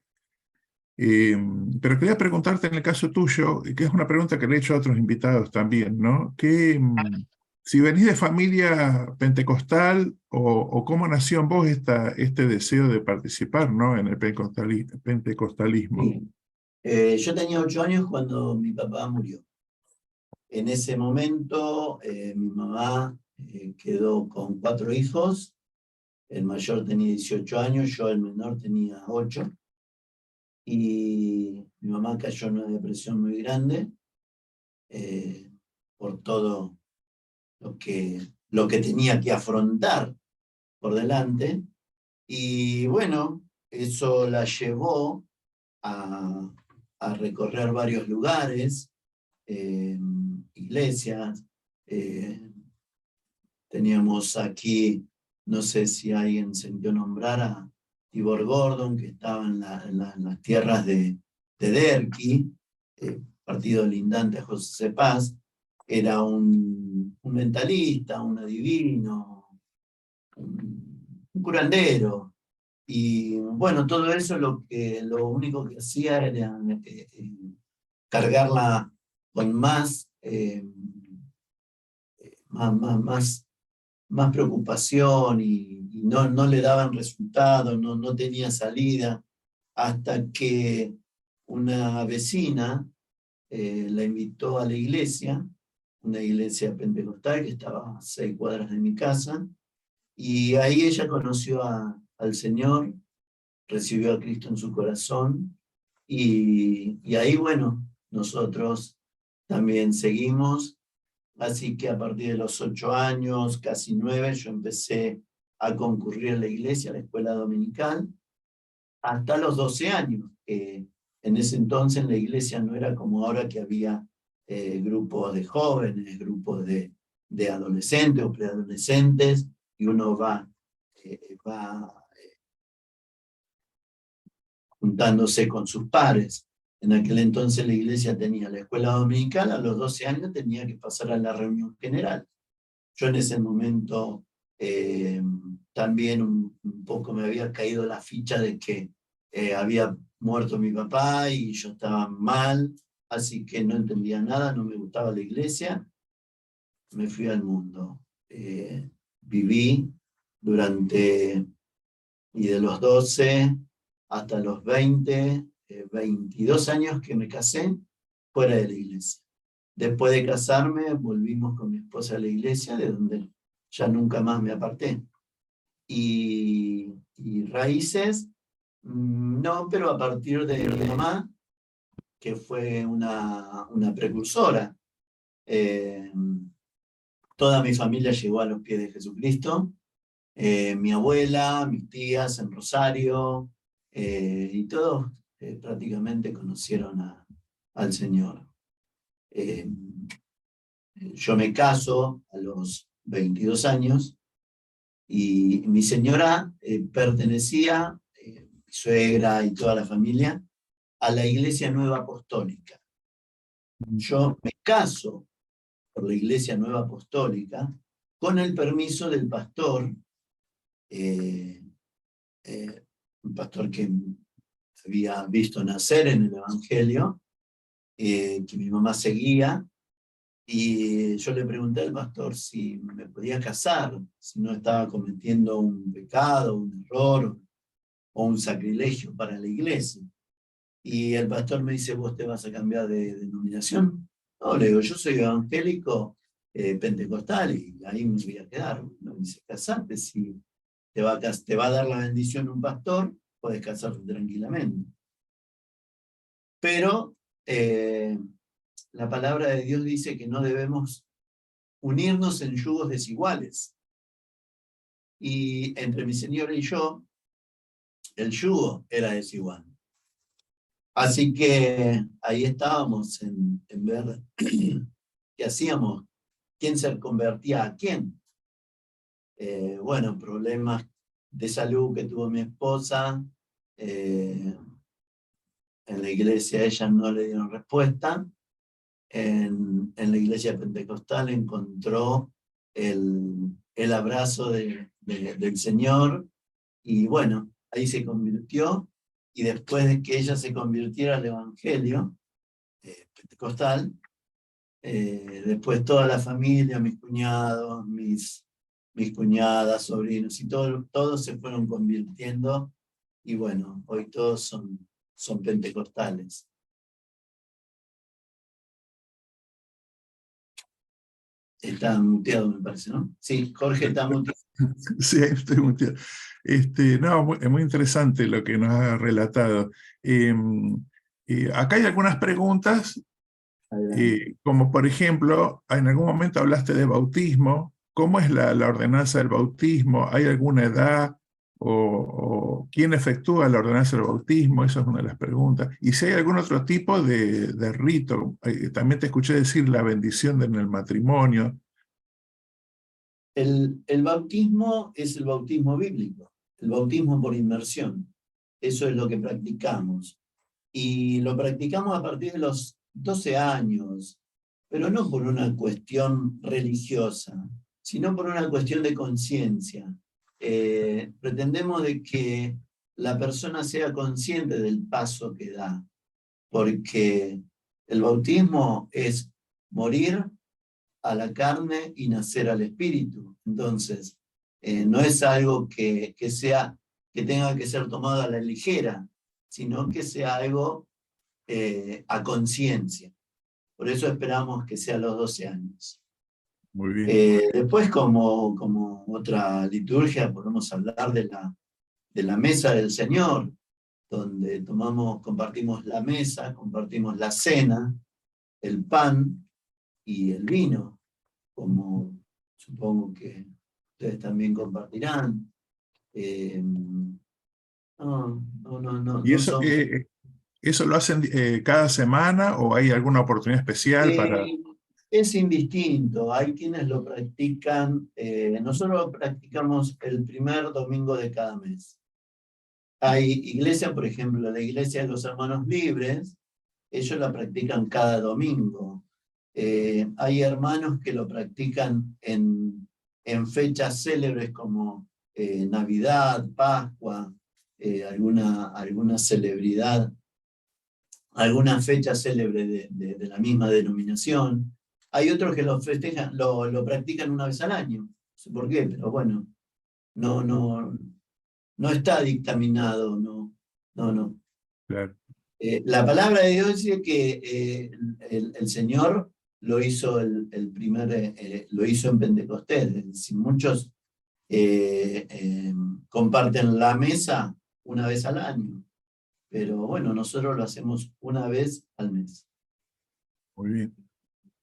Pero quería preguntarte en el caso tuyo, que es una pregunta que le he hecho a otros invitados también, ¿no? Que si venís de familia pentecostal, o cómo nació en vos este deseo de participar, ¿no?, en el pentecostalismo. Sí. Yo tenía 8 años cuando mi papá murió. En ese momento mi mamá quedó con 4 hijos. El mayor tenía 18 años, yo el menor tenía 8. Y mi mamá cayó en una depresión muy grande por todo lo que tenía que afrontar por delante. Y bueno, eso la llevó a recorrer varios lugares, iglesias. Teníamos aquí, no sé si alguien se dio nombrar a Tibor Gordon, que estaba en las tierras de Derqui, partido lindante a José Paz. Era un mentalista, un adivino, un curandero. Y bueno, todo eso lo único que hacía era cargarla con más preocupación, y no le daban resultados, no tenía salida, hasta que una vecina la invitó a la iglesia, una iglesia pentecostal que estaba a 6 cuadras de mi casa, y ahí ella conoció al Señor, recibió a Cristo en su corazón, y ahí, bueno, nosotros también seguimos, así que a partir de los 8 años, casi 9, yo empecé a concurrir a la iglesia, a la escuela dominical, hasta los 12 años, que en ese entonces en la iglesia no era como ahora que había grupos de jóvenes, grupos de adolescentes o preadolescentes, y uno va juntándose con sus pares. En aquel entonces la iglesia tenía la escuela dominical, a los 12 años tenía que pasar a la reunión general. Yo en ese momento también un poco me había caído la ficha de que había muerto mi papá y yo estaba mal, así que no entendía nada, no me gustaba la iglesia, me fui al mundo. Viví y de los 12 hasta los 22 años que me casé, fuera de la iglesia. Después de casarme, volvimos con mi esposa a la iglesia, de donde ya nunca más me aparté. Y raíces, no, pero a partir de mi mamá, que fue una precursora. Toda mi familia llegó a los pies de Jesucristo. Mi abuela, mis tías en Rosario, y todos prácticamente conocieron al Señor. Yo me caso a los 22 años y mi señora pertenecía, mi suegra y toda la familia, a la Iglesia Nueva Apostólica. Yo me caso por la Iglesia Nueva Apostólica con el permiso del pastor, un pastor que había visto nacer en el Evangelio, que mi mamá seguía, y yo le pregunté al pastor si me podía casar, si no estaba cometiendo un pecado, un error o un sacrilegio para la iglesia. Y el pastor me dice, ¿vos te vas a cambiar de denominación? No, le digo, yo soy evangélico pentecostal y ahí me voy a quedar. Me dice, casate, si te va a dar la bendición un pastor, puedes casarte tranquilamente. Pero la palabra de Dios dice que no debemos unirnos en yugos desiguales. Y entre mi señora y yo, el yugo era desigual. Así que ahí estábamos en ver qué hacíamos, quién se convertía a quién. Bueno, problemas de salud que tuvo mi esposa, en la iglesia a ella no le dieron respuesta. En la iglesia pentecostal encontró el abrazo del Señor, y bueno, ahí se convirtió, y después de que ella se convirtiera al Evangelio pentecostal, después toda la familia, mis cuñados, mis cuñadas, sobrinos, y todos se fueron convirtiendo, y bueno, hoy todos son pentecostales. Está muteado, me parece, ¿no? Sí, Jorge está muteado. Sí, estoy muteado. No, es muy interesante lo que nos ha relatado. Acá hay algunas preguntas, como por ejemplo, en algún momento hablaste de bautismo. ¿Cómo es la ordenanza del bautismo? ¿Hay alguna edad? ¿O quién efectúa la ordenanza del bautismo? Esa es una de las preguntas. Y si hay algún otro tipo de rito. También te escuché decir la bendición en el matrimonio. El bautismo es el bautismo bíblico, el bautismo por inmersión. Eso es lo que practicamos. Y lo practicamos a partir de los 12 años, pero no por una cuestión religiosa, sino por una cuestión de conciencia. Pretendemos de que la persona sea consciente del paso que da, porque el bautismo es morir a la carne y nacer al espíritu. Entonces, no es algo que tenga que ser tomado a la ligera, sino que sea algo a conciencia. Por eso esperamos que sea a los 12 años. Muy bien. Después, como otra liturgia, podemos hablar de la mesa del Señor, donde compartimos la mesa, compartimos la cena, el pan y el vino, como supongo que ustedes también compartirán. ¿Y eso lo hacen cada semana o hay alguna oportunidad especial para...? Es indistinto, hay quienes lo practican, nosotros lo practicamos el primer domingo de cada mes. Hay iglesia, por ejemplo, la iglesia de los hermanos libres, ellos la practican cada domingo. Hay hermanos que lo practican en fechas célebres como Navidad, Pascua, alguna celebridad, alguna fecha célebre de la misma denominación. Hay otros que lo festejan, lo practican una vez al año. No sé por qué, pero bueno, no está dictaminado, no. Claro. La palabra de Dios dice que el Señor lo hizo lo hizo en Pentecostés. Es decir, muchos comparten la mesa una vez al año, pero bueno, nosotros lo hacemos una vez al mes. Muy bien.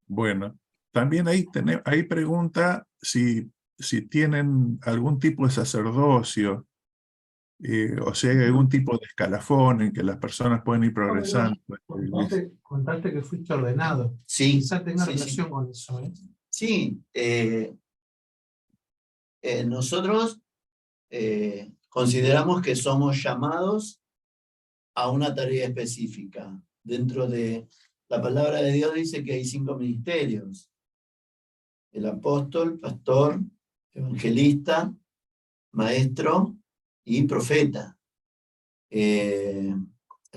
Bueno, también ahí pregunta si tienen algún tipo de sacerdocio, o si hay algún tipo de escalafón en que las personas pueden ir progresando. Contaste que fuiste ordenado. Sí. Quizás tenga sí, relación sí. con eso. Sí, nosotros consideramos que somos llamados a una tarea específica. Dentro de la palabra de Dios dice que hay 5 ministerios: el apóstol, pastor, evangelista, maestro y profeta. El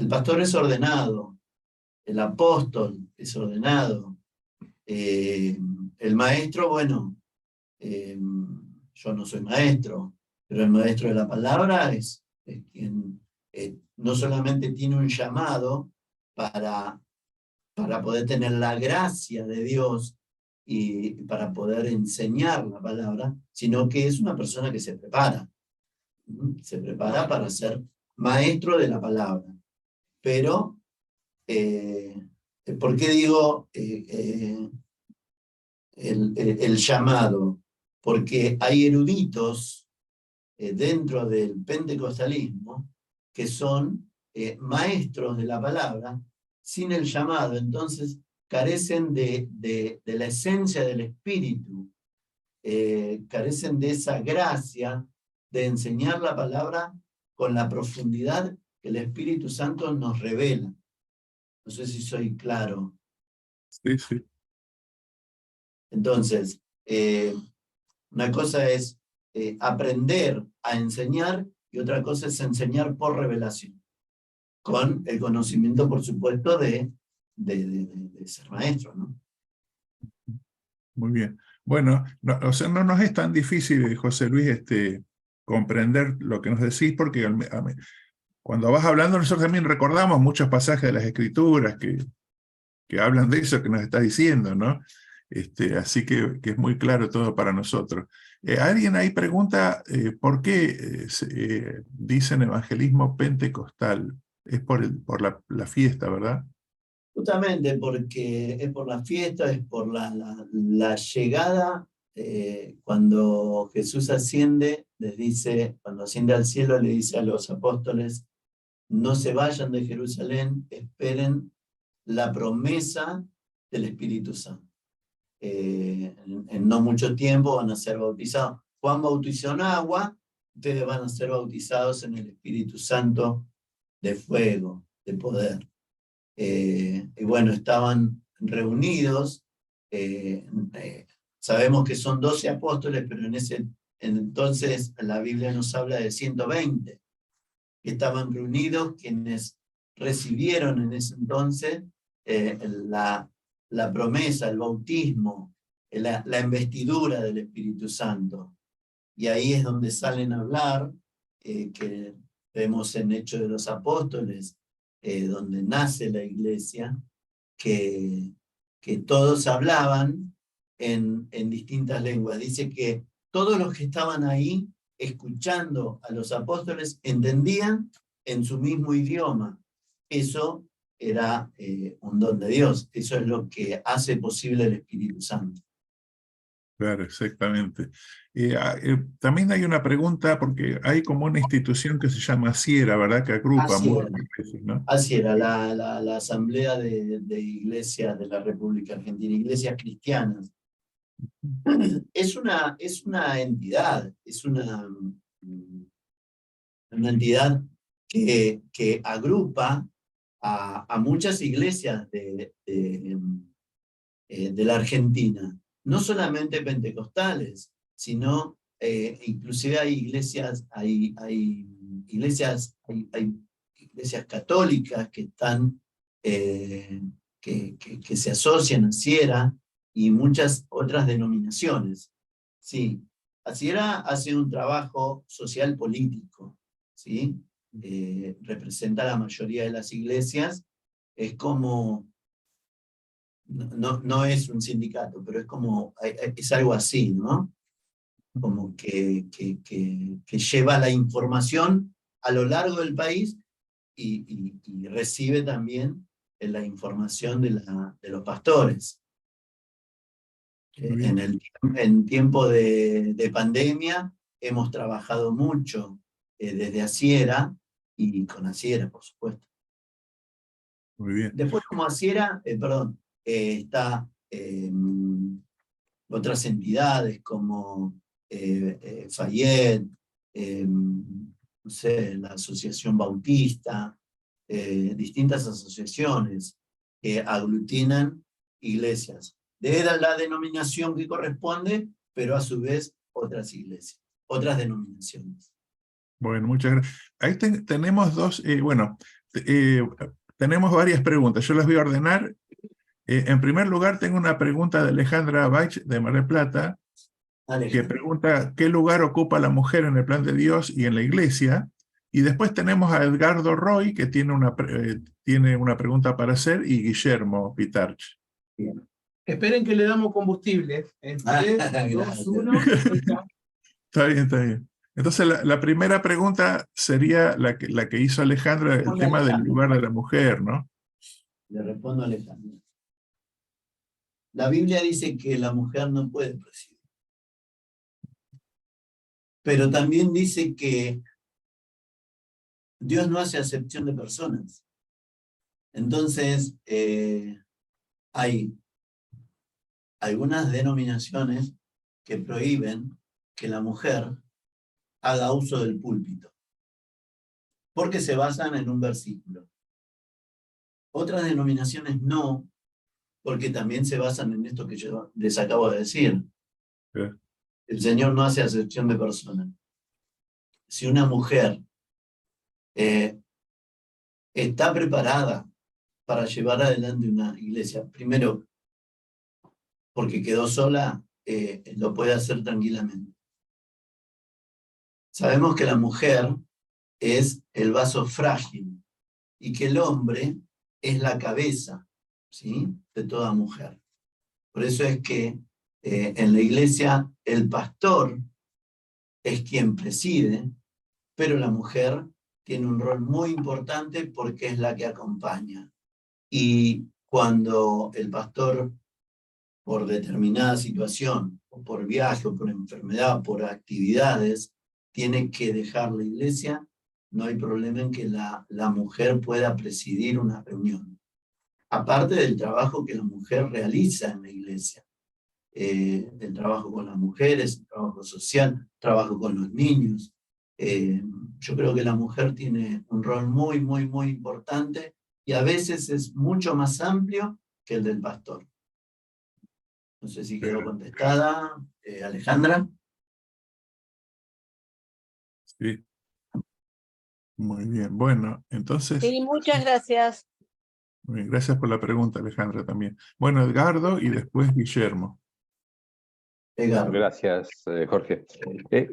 pastor es ordenado, el apóstol es ordenado, el maestro, bueno, yo no soy maestro, pero el maestro de la palabra es quien no solamente tiene un llamado para poder tener la gracia de Dios y para poder enseñar la palabra, sino que es una persona que se prepara para ser maestro de la palabra. Pero, ¿por qué digo el llamado? Porque hay eruditos dentro del pentecostalismo que son maestros de la palabra sin el llamado, entonces carecen de la esencia del Espíritu, carecen de esa gracia de enseñar la palabra con la profundidad que el Espíritu Santo nos revela. No sé si soy claro. Sí, sí. Entonces, una cosa es aprender a enseñar y otra cosa es enseñar por revelación, con el conocimiento, por supuesto, de ser maestro, ¿no? Muy bien. Bueno, o sea, no nos es tan difícil, José Luis, comprender lo que nos decís, porque cuando vas hablando nosotros también recordamos muchos pasajes de las Escrituras que hablan de eso que nos estás diciendo, ¿no? Así que es muy claro todo para nosotros. Alguien ahí pregunta por qué dicen evangelismo pentecostal. Es por la fiesta, ¿verdad? Justamente porque es por la fiesta, es por la llegada, cuando Jesús asciende, les dice, cuando asciende al cielo, le dice a los apóstoles: no se vayan de Jerusalén, esperen la promesa del Espíritu Santo. En no mucho tiempo van a ser bautizados. Juan bautizó en agua, ustedes van a ser bautizados en el Espíritu Santo de fuego, de poder. Y bueno, estaban reunidos, sabemos que son 12 apóstoles, pero entonces la Biblia nos habla de 120, que estaban reunidos, quienes recibieron en ese entonces la promesa, el bautismo, la investidura del Espíritu Santo. Y ahí es donde salen a hablar, que vemos en Hechos de los Apóstoles, donde nace la iglesia, que que todos hablaban en distintas lenguas. Dice que todos los que estaban ahí escuchando a los apóstoles entendían en su mismo idioma. Eso era un don de Dios. Eso es lo que hace posible el Espíritu Santo. Claro, exactamente. También hay una pregunta, porque hay como una institución que se llama Sierra, ¿verdad? Que agrupa Así muchas era. iglesias, ¿no? Así era, la Asamblea de Iglesias de la República Argentina, iglesias cristianas. Es una entidad, es una entidad que agrupa a muchas iglesias de la Argentina, no solamente pentecostales, sino inclusive hay iglesias católicas que están que se asocian a Sierra y muchas otras denominaciones. Sí, Sierra hace un trabajo social político, ¿sí? Representa a la mayoría de las iglesias, es como, no es un sindicato, pero es como, es algo así, ¿no? Como que lleva la información a lo largo del país y recibe también la información de los pastores. En tiempo de pandemia hemos trabajado mucho desde Asiera y con Asiera, por supuesto. Muy bien. Después, como Asiera, está otras entidades como Fayette, no sé, la Asociación Bautista, distintas asociaciones que aglutinan iglesias de la denominación que corresponde, pero a su vez otras iglesias, otras denominaciones. Bueno, muchas gracias. Ahí tenemos tenemos varias preguntas. Yo las voy a ordenar. En primer lugar, tengo una pregunta de Alejandra Baich de Mar del Plata, que pregunta qué lugar ocupa la mujer en el plan de Dios y en la iglesia. Y después tenemos a Edgardo Roy, que tiene una pregunta para hacer, y Guillermo Pitarch. Bien. Esperen que le damos combustible. En 3, 2, 1. Está bien, está bien. Entonces, la primera pregunta sería la que hizo Alejandra, el tema del lugar de la mujer, ¿no? Le respondo a Alejandra. La Biblia dice que la mujer no puede presidir. Pero también dice que Dios no hace acepción de personas. Entonces, hay algunas denominaciones que prohíben que la mujer haga uso del púlpito, porque se basan en un versículo. Otras denominaciones no, porque también se basan en esto que yo les acabo de decir. Sí. El Señor no hace acepción de personas. Si una mujer está preparada para llevar adelante una iglesia, primero, porque quedó sola, lo puede hacer tranquilamente. Sabemos que la mujer es el vaso frágil y que el hombre es la cabeza, ¿sí?, de toda mujer. Por eso es que en la iglesia el pastor es quien preside, pero la mujer tiene un rol muy importante porque es la que acompaña. Y cuando el pastor, por determinada situación, o por viaje, o por enfermedad, por actividades, tiene que dejar la iglesia, no hay problema en que la mujer pueda presidir una reunión. Aparte del trabajo que la mujer realiza en la iglesia, el trabajo con las mujeres, el trabajo social, trabajo con los niños. Yo creo que la mujer tiene un rol muy, muy, muy importante y a veces es mucho más amplio que el del pastor. No sé si quedó contestada, Alejandra. Sí. Muy bien. Bueno, entonces... Sí, muchas gracias. Muy bien, gracias por la pregunta, Alejandra, también. Bueno, Edgardo y después Guillermo. Edgardo. Gracias, Jorge.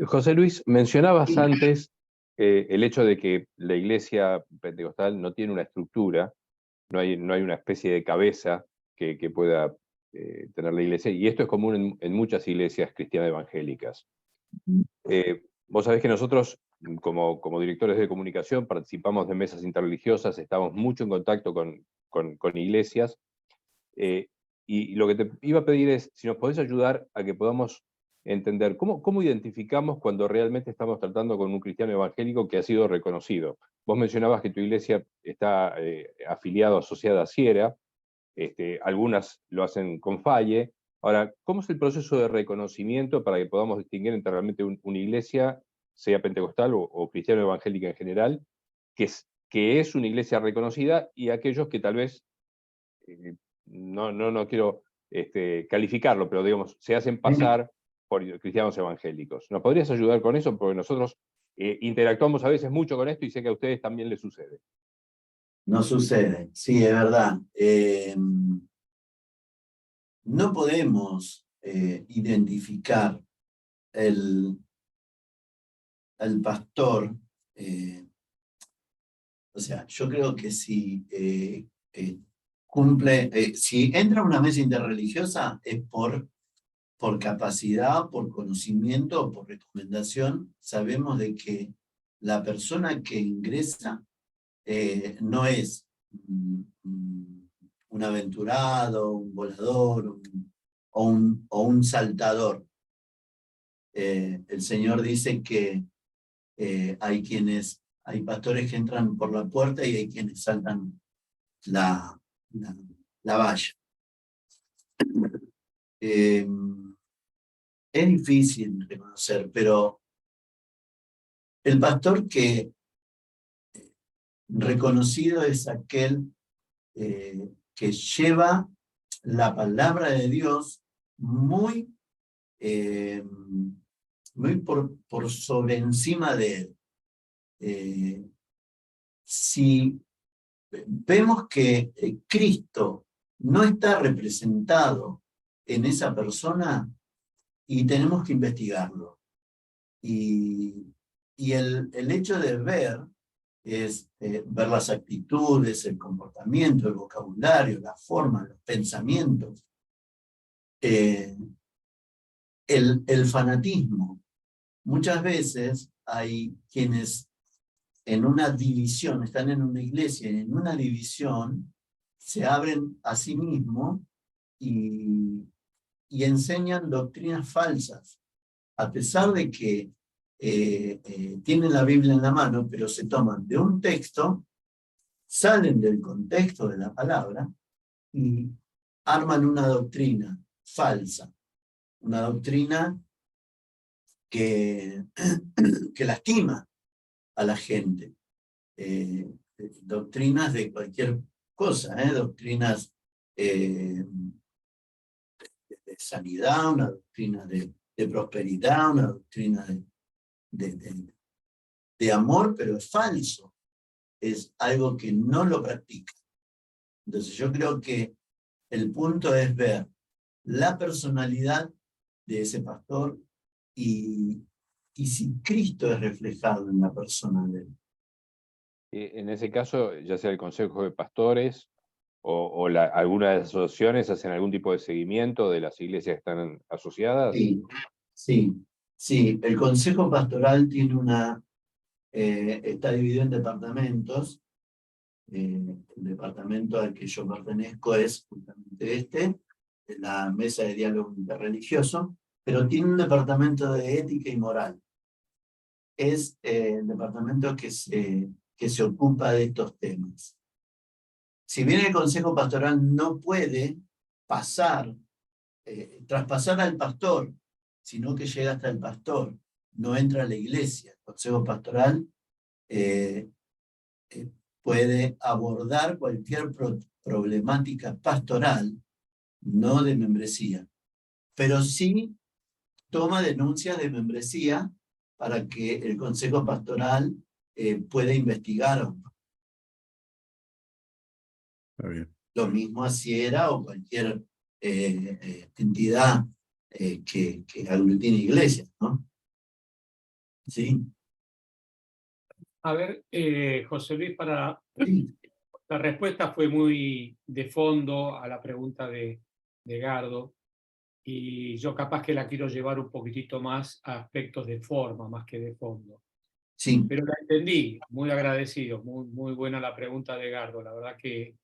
José Luis, mencionabas antes el hecho de que la iglesia pentecostal no tiene una estructura, no hay una especie de cabeza que pueda tener la iglesia, y esto es común en muchas iglesias cristianas evangélicas. Vos sabés que nosotros, como directores de comunicación, participamos de mesas interreligiosas, estamos mucho en contacto con iglesias, y lo que te iba a pedir es si nos podés ayudar a que podamos entender cómo identificamos cuando realmente estamos tratando con un cristiano evangélico que ha sido reconocido. Vos mencionabas que tu iglesia está afiliada o asociada a Sierra, algunas lo hacen con Falle. Ahora, ¿cómo es el proceso de reconocimiento para que podamos distinguir entre realmente una iglesia, sea pentecostal o cristiano evangélica en general, que es una iglesia reconocida, y aquellos que tal vez, no quiero calificarlo, pero digamos, se hacen pasar por cristianos evangélicos? ¿Nos podrías ayudar con eso? Porque nosotros interactuamos a veces mucho con esto y sé que a ustedes también les sucede. No sucede, sí, es verdad. No podemos identificar el pastor. O sea, yo creo que si si entra a una mesa interreligiosa es por capacidad, por conocimiento, por recomendación. Sabemos de que la persona que ingresa no es un aventurado, un volador o un saltador. El Señor dice que hay pastores que entran por la puerta y hay quienes saltan la valla. Es difícil reconocer, pero el pastor que reconocido es aquel que lleva la palabra de Dios muy por sobre encima de él. Si vemos que Cristo no está representado en esa persona, y tenemos que investigarlo. Y el hecho de ver es ver las actitudes, el comportamiento, el vocabulario, la forma, los pensamientos, el fanatismo. Muchas veces hay quienes en una división, están en una iglesia, y en una división se abren a sí mismos y enseñan doctrinas falsas, a pesar de que tienen la Biblia en la mano, pero se toman de un texto, salen del contexto de la palabra y arman una doctrina falsa, una doctrina que lastima a la gente. Doctrinas de cualquier cosa, doctrinas de sanidad, una doctrina de prosperidad, una doctrina de amor, pero es falso. Es algo que no lo practica. Entonces yo creo que el punto es ver la personalidad de ese pastor y si Cristo es reflejado en la persona de él. En ese caso, ya sea el Consejo de Pastores o alguna de las asociaciones, ¿hacen algún tipo de seguimiento de las iglesias que están asociadas? Sí. El Consejo Pastoral tiene está dividido en departamentos. El departamento al que yo pertenezco es justamente la Mesa de Diálogo Interreligioso, pero tiene un departamento de ética y moral. Es el departamento que se ocupa de estos temas. Si bien el Consejo Pastoral no puede traspasar al pastor, sino que llega hasta el pastor, no entra a la iglesia. El Consejo Pastoral puede abordar cualquier problemática pastoral, no de membresía, pero sí toma denuncias de membresía para que el Consejo Pastoral pueda investigar. Está bien. Lo mismo a Sierra o cualquier entidad que aglutine iglesias, ¿no? Sí. A ver, José Luis, para La respuesta fue muy de fondo a la pregunta de Gardo, y yo capaz que la quiero llevar un poquitito más a aspectos de forma, más que de fondo. Sí, Pero la entendí, muy agradecido, muy buena la pregunta de Gardo, la verdad que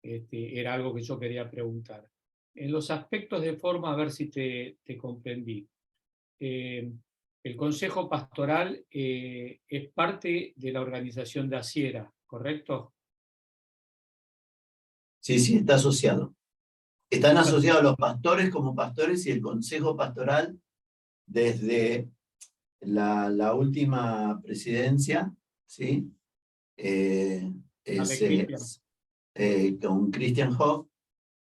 era algo que yo quería preguntar. En los aspectos de forma, a ver si te comprendí. El Consejo Pastoral es parte de la organización de Asiera, ¿correcto? sí, está asociado. Están asociados los pastores como pastores y el Consejo Pastoral desde la última presidencia, ¿sí? Con Christian Hoff,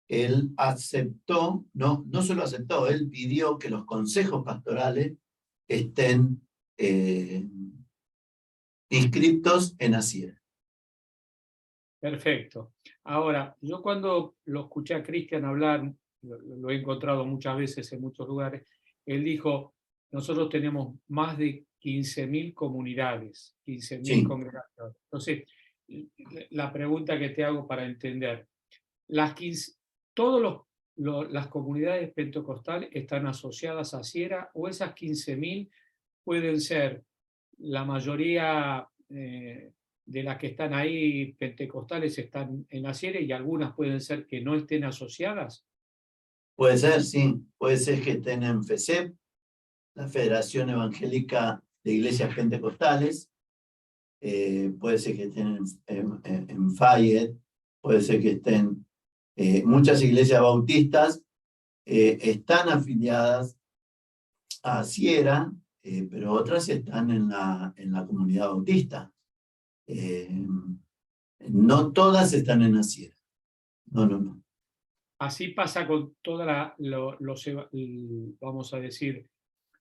él aceptó, no solo aceptó, él pidió que los consejos pastorales estén inscriptos en Asiera. Perfecto. Ahora, yo cuando lo escuché a Cristian hablar, lo he encontrado muchas veces en muchos lugares, él dijo, nosotros tenemos más de 15.000 comunidades, 15.000 Sí. congregaciones. Entonces, la pregunta que te hago para entender, ¿todas las comunidades pentecostales están asociadas a Asiera o esas 15.000 pueden ser la mayoría de las que están ahí pentecostales están en Asiera y algunas pueden ser que no estén asociadas? Puede ser, sí. Puede ser que estén en FECEP, la Federación Evangélica de Iglesias Pentecostales. Puede ser que estén en Fayette, puede ser que estén muchas iglesias bautistas, están afiliadas a Asiera, pero otras están en la comunidad bautista. No todas están en Asiera. No. Así pasa con todas vamos a decir,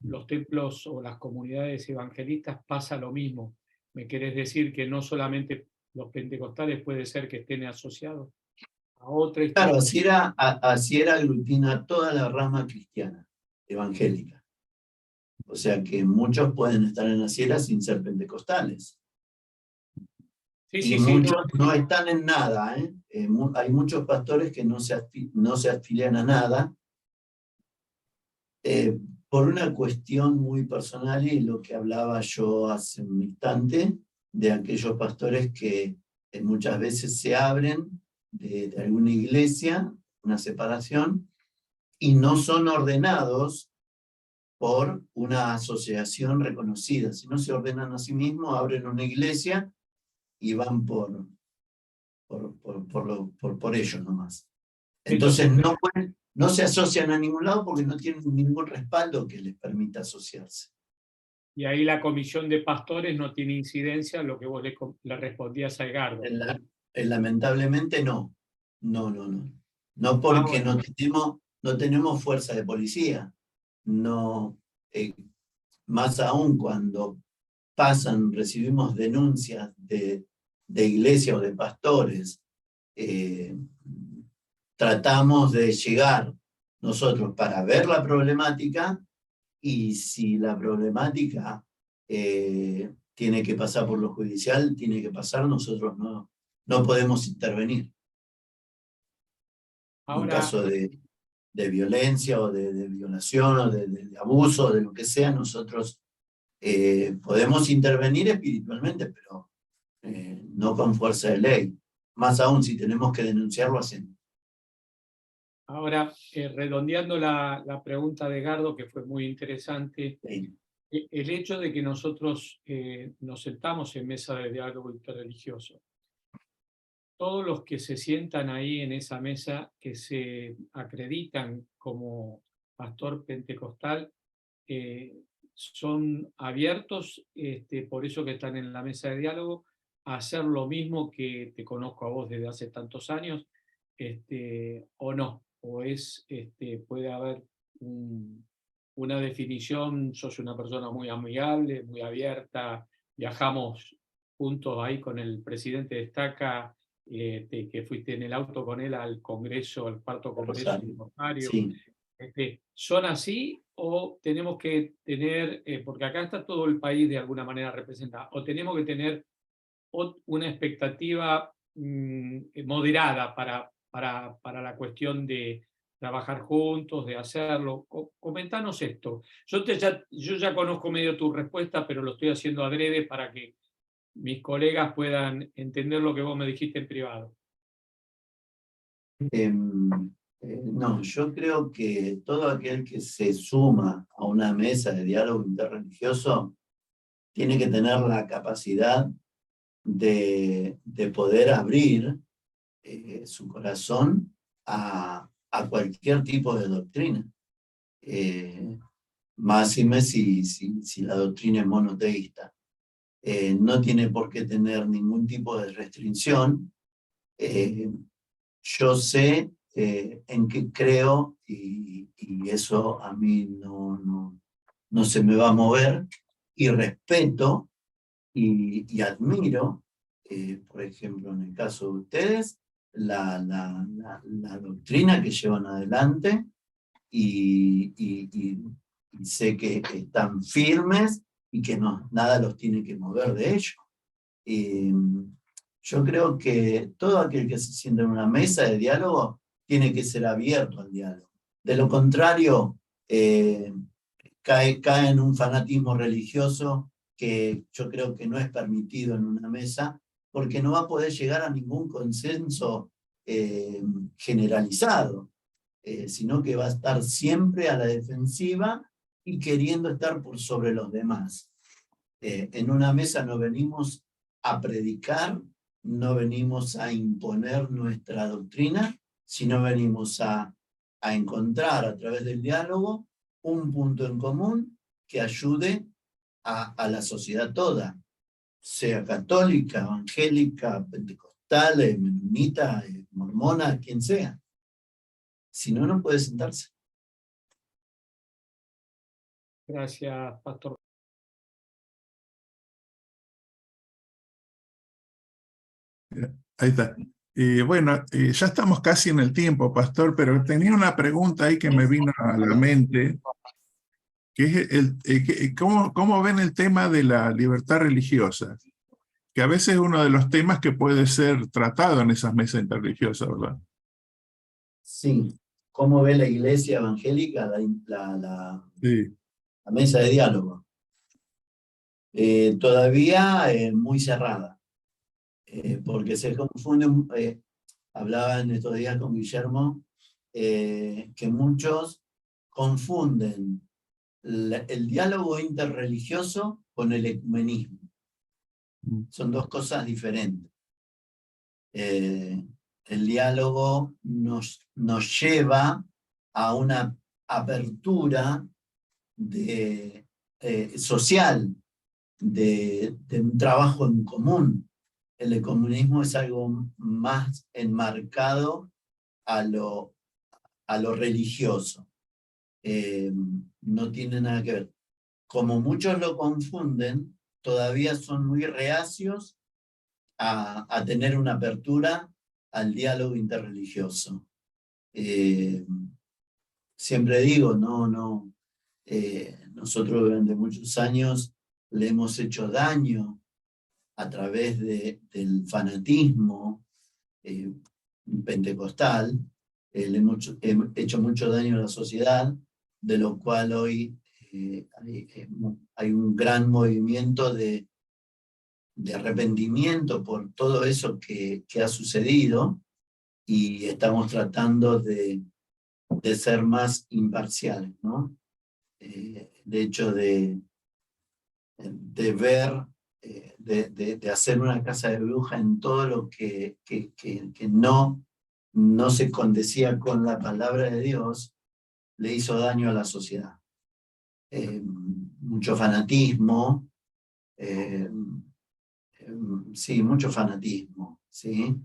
los templos o las comunidades evangelistas, pasa lo mismo. ¿Me querés decir que no solamente los pentecostales puede ser que estén asociados a otra Claro, institución? Asiera aglutina toda la rama cristiana, evangélica. O sea que muchos pueden estar en Asiera sin ser pentecostales. Sí, Muchos no están en nada. Hay muchos pastores que no se afilian a nada por una cuestión muy personal, y lo que hablaba yo hace un instante, de aquellos pastores que muchas veces se abren de alguna iglesia, una separación, y no son ordenados por una asociación reconocida, sino se ordenan a sí mismos, abren una iglesia y van por ellos nomás. Entonces no se asocian a ningún lado porque no tienen ningún respaldo que les permita asociarse. Y ahí la comisión de pastores no tiene incidencia en lo que vos le respondías a Edgardo. Lamentablemente no. No porque no tenemos fuerza de policía. No, más aún cuando recibimos denuncias de iglesia o de pastores, tratamos de llegar nosotros para ver la problemática, y si la problemática tiene que pasar por lo judicial, tiene que pasar, nosotros no podemos intervenir. Ahora, en caso de violencia o de violación o de abuso, de lo que sea, nosotros podemos intervenir espiritualmente, pero no con fuerza de ley. Más aún, si tenemos que denunciarlo, hacemos. Ahora, redondeando la pregunta de Edgardo, que fue muy interesante, Sí. El hecho de que nosotros nos sentamos en mesa de diálogo interreligioso, todos los que se sientan ahí en esa mesa, que se acreditan como pastor pentecostal, son abiertos, por eso que están en la mesa de diálogo, a hacer lo mismo que te conozco a vos desde hace tantos años, o no, o puede haber una definición, sos una persona muy amigable, muy abierta, viajamos juntos ahí con el presidente de Estaca, que fuiste en el auto con él al Congreso, al cuarto Congreso de Rosario. Sí. ¿Son así o tenemos que tener, porque acá está todo el país de alguna manera representado, o tenemos que tener una expectativa moderada para la cuestión de trabajar juntos, de hacerlo. Comentanos esto. Yo ya conozco medio tu respuesta, pero lo estoy haciendo adrede para que mis colegas puedan entender lo que vos me dijiste en privado. No, yo creo que todo aquel que se suma a una mesa de diálogo interreligioso tiene que tener la capacidad de poder abrir su corazón a cualquier tipo de doctrina. Máxime si la doctrina es monoteísta. No tiene por qué tener ningún tipo de restricción. Yo sé en qué creo y eso a mí no se me va a mover, y respeto y admiro, por ejemplo, en el caso de ustedes, la doctrina que llevan adelante y sé que están firmes y que nada los tiene que mover de ello. Yo creo que todo aquel que se sienta en una mesa de diálogo tiene que ser abierto al diálogo. De lo contrario, cae en un fanatismo religioso que yo creo que no es permitido en una mesa, porque no va a poder llegar a ningún consenso generalizado, sino que va a estar siempre a la defensiva y queriendo estar por sobre los demás. En una mesa no venimos a predicar, no venimos a imponer nuestra doctrina, sino venimos a encontrar a través del diálogo un punto en común que ayude a la sociedad toda, sea católica, evangélica, pentecostal, menonita, mormona, quien sea. Si no, no puede sentarse. Gracias, Pastor. Ahí está. Bueno, ya estamos casi en el tiempo, Pastor, pero tenía una pregunta ahí que me vino a la mente, que es ¿cómo ven el tema de la libertad religiosa? Que a veces es uno de los temas que puede ser tratado en esas mesas interreligiosas, ¿verdad? Sí. ¿Cómo ve la iglesia evangélica la Sí. mesa de diálogo? Todavía muy cerrada, porque se confunde, hablaba en estos días con Guillermo, que muchos confunden el diálogo interreligioso con el ecumenismo. Son dos cosas diferentes. El diálogo nos lleva a una apertura social, de un trabajo en común. El ecumenismo es algo más enmarcado a lo religioso. No tiene nada que ver. Como muchos lo confunden, todavía son muy reacios a tener una apertura al diálogo interreligioso. Siempre digo, nosotros durante muchos años le hemos hecho daño a través del fanatismo pentecostal, le hemos hecho mucho daño a la sociedad, de lo cual hoy hay un gran movimiento de arrepentimiento por todo eso que ha sucedido, y estamos tratando de ser más imparciales, ¿no? El hecho de ver, de hacer una casa de bruja en todo lo que no se condecía con la palabra de Dios, le hizo daño a la sociedad. Mucho fanatismo, sí, mucho fanatismo, ¿sí?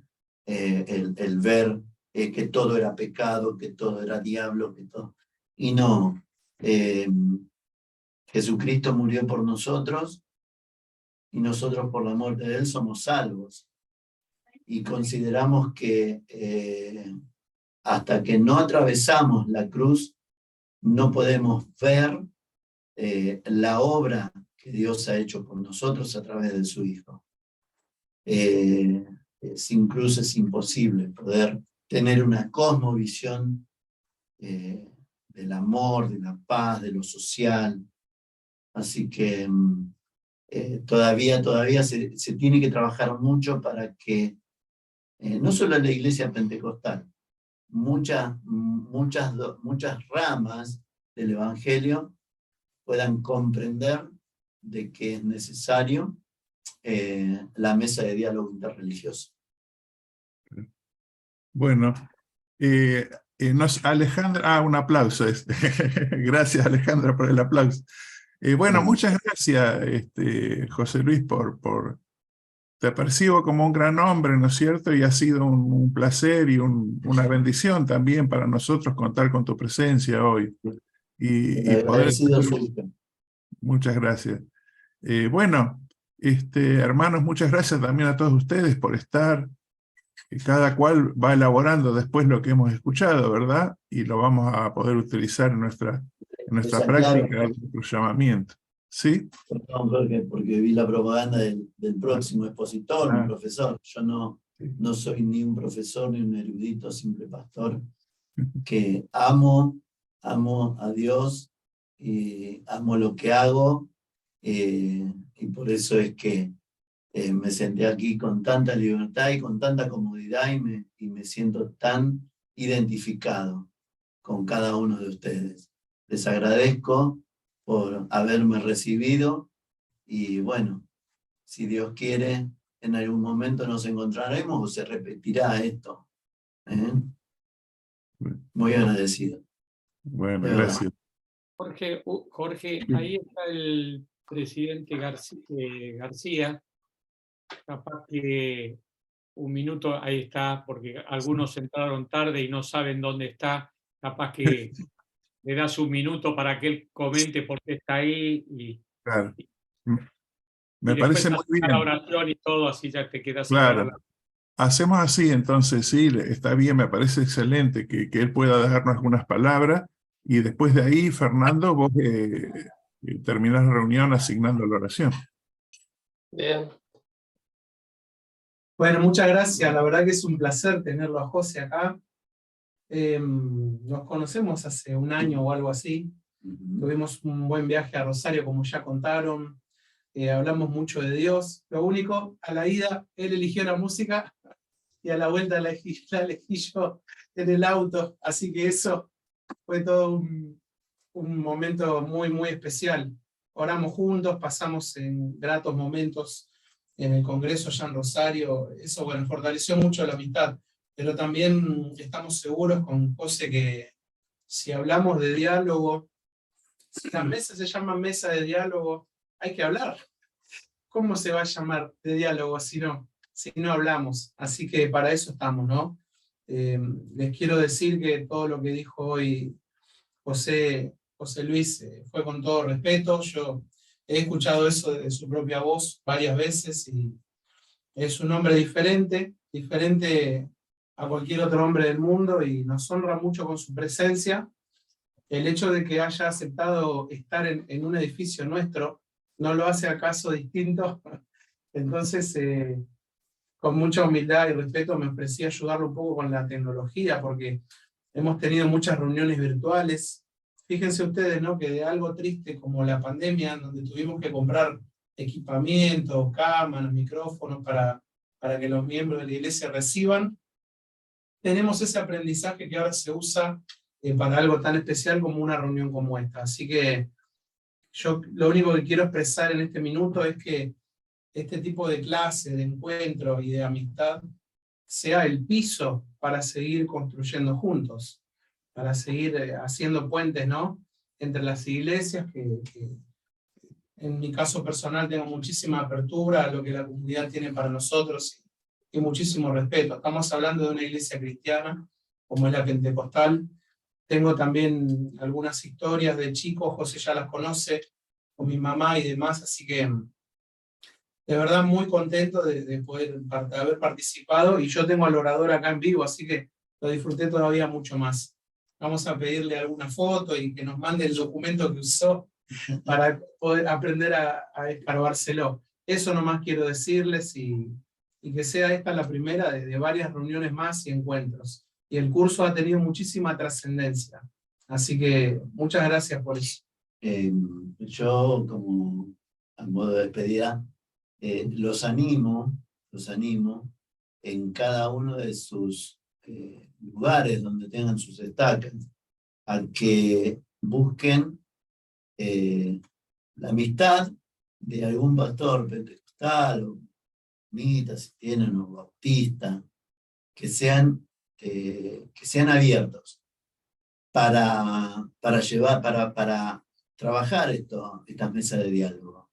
El ver que todo era pecado, que todo era diablo, que todo... Y no, Jesucristo murió por nosotros y nosotros por la muerte de Él somos salvos. Y consideramos que hasta que no atravesamos la cruz, no podemos ver la obra que Dios ha hecho por nosotros a través de su Hijo. sin cruz es imposible poder tener una cosmovisión del amor, de la paz, de lo social. Así que todavía se tiene que trabajar mucho para que, no solo en la iglesia pentecostal, muchas ramas del Evangelio puedan comprender de que es necesario la mesa de diálogo interreligioso. Bueno, Alejandra, un aplauso. Gracias, Alejandra, por el aplauso. Bueno, muchas gracias, José Luis, te percibo como un gran hombre, ¿no es cierto? Y ha sido un placer y una bendición también para nosotros contar con tu presencia hoy. Y poder... Muchas gracias. Bueno, hermanos, muchas gracias también a todos ustedes por estar. Cada cual va elaborando después lo que hemos escuchado, ¿verdad? Y lo vamos a poder utilizar en nuestra práctica, claro, de nuestro llamamiento. ¿Sí? Perdón, Jorge, porque vi la propaganda del próximo expositor, un profesor. Yo no soy ni un profesor ni un erudito, simple pastor, que amo a Dios, y amo lo que hago, y por eso es que me senté aquí con tanta libertad y con tanta comodidad, y me siento tan identificado con cada uno de ustedes. Les agradezco por haberme recibido, y bueno, si Dios quiere, en algún momento nos encontraremos o se repetirá esto. Muy agradecido. Bueno, gracias. Jorge, ahí está el presidente García. Capaz que un minuto, ahí está, porque algunos entraron tarde y no saben dónde está. Capaz que le das un minuto para que él comente por qué está ahí. Claro. Me parece muy bien. La oración y todo, así ya te quedas. Claro. Hacemos así, entonces, sí, está bien, me parece excelente que él pueda dejarnos algunas palabras, y después de ahí, Fernando, vos terminás la reunión asignando la oración. Bien. Bueno, muchas gracias. La verdad que es un placer tenerlo a José acá. Nos conocemos hace un año o algo así. Tuvimos un buen viaje a Rosario, como ya contaron. Hablamos mucho de Dios. Lo único, a la ida, él eligió la música y a la vuelta la elegí yo en el auto. Así que eso fue todo un momento muy, muy especial. Oramos juntos, pasamos en gratos momentos en el Congreso ya en Rosario. Eso, bueno, fortaleció mucho la amistad. Pero también estamos seguros con José que si hablamos de diálogo, si la mesa se llama mesa de diálogo, hay que hablar. ¿Cómo se va a llamar de diálogo si no hablamos? Así que para eso estamos, ¿no? Les quiero decir que todo lo que dijo hoy José Luis fue con todo respeto. Yo he escuchado eso de su propia voz varias veces, y es un hombre diferente a cualquier otro hombre del mundo, y nos honra mucho con su presencia. El hecho de que haya aceptado estar en un edificio nuestro no lo hace acaso distinto. Entonces, con mucha humildad y respeto me ofrecí a ayudarlo un poco con la tecnología, porque hemos tenido muchas reuniones virtuales. Fíjense ustedes, ¿no?, que de algo triste como la pandemia, donde tuvimos que comprar equipamiento, cámaras, micrófonos para que los miembros de la iglesia reciban, tenemos ese aprendizaje que ahora se usa para algo tan especial como una reunión como esta. Así que yo lo único que quiero expresar en este minuto es que este tipo de clase, de encuentro y de amistad sea el piso para seguir construyendo juntos, para seguir haciendo puentes, ¿no?, entre las iglesias, que en mi caso personal tengo muchísima apertura a lo que la comunidad tiene para nosotros, y muchísimo respeto. Estamos hablando de una iglesia cristiana, como es la pentecostal. Tengo también algunas historias de chicos, José ya las conoce, con mi mamá y demás, así que de verdad muy contento de poder haber participado, y yo tengo al orador acá en vivo, así que lo disfruté todavía mucho más. Vamos a pedirle alguna foto y que nos mande el documento que usó para poder aprender a escarbárselo. Eso nomás quiero decirles, y y que sea esta la primera de varias reuniones más y encuentros. Y el curso ha tenido muchísima trascendencia. Así que muchas gracias por eso. Yo, como a modo de despedida, los animo en cada uno de sus lugares donde tengan sus estacas, a que busquen la amistad de algún pastor pentecostal o mita, si tienen, o bautista, que sean abiertos para trabajar estas mesas de diálogo.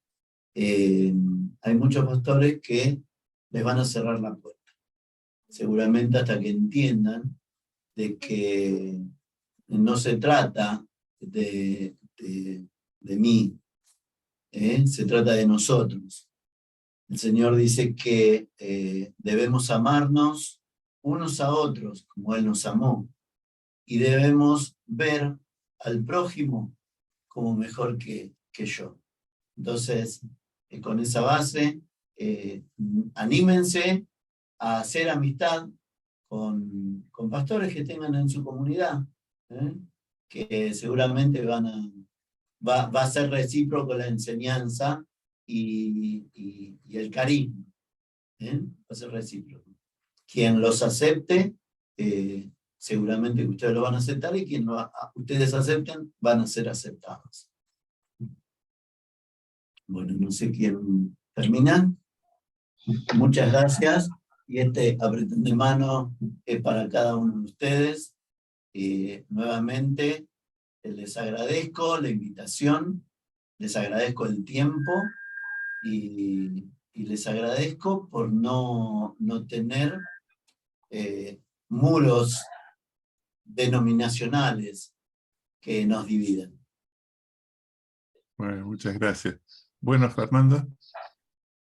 Hay muchos pastores que les van a cerrar la puerta, seguramente hasta que entiendan de que no se trata de mí, se trata de nosotros. El Señor dice que debemos amarnos unos a otros como Él nos amó, y debemos ver al prójimo como mejor que yo. Entonces, con esa base, anímense a hacer amistad con pastores que tengan en su comunidad, que seguramente va a ser recíproco la enseñanza y el cariño. Va a ser recíproco. Quien los acepte, seguramente que ustedes lo van a aceptar, y quien ustedes acepten, van a ser aceptados. Bueno, no sé quién termina. Muchas gracias. Y este apretón de mano es para cada uno de ustedes. Nuevamente, les agradezco la invitación, les agradezco el tiempo y les agradezco por no tener muros denominacionales que nos dividen. Bueno, muchas gracias. Bueno, Fernando.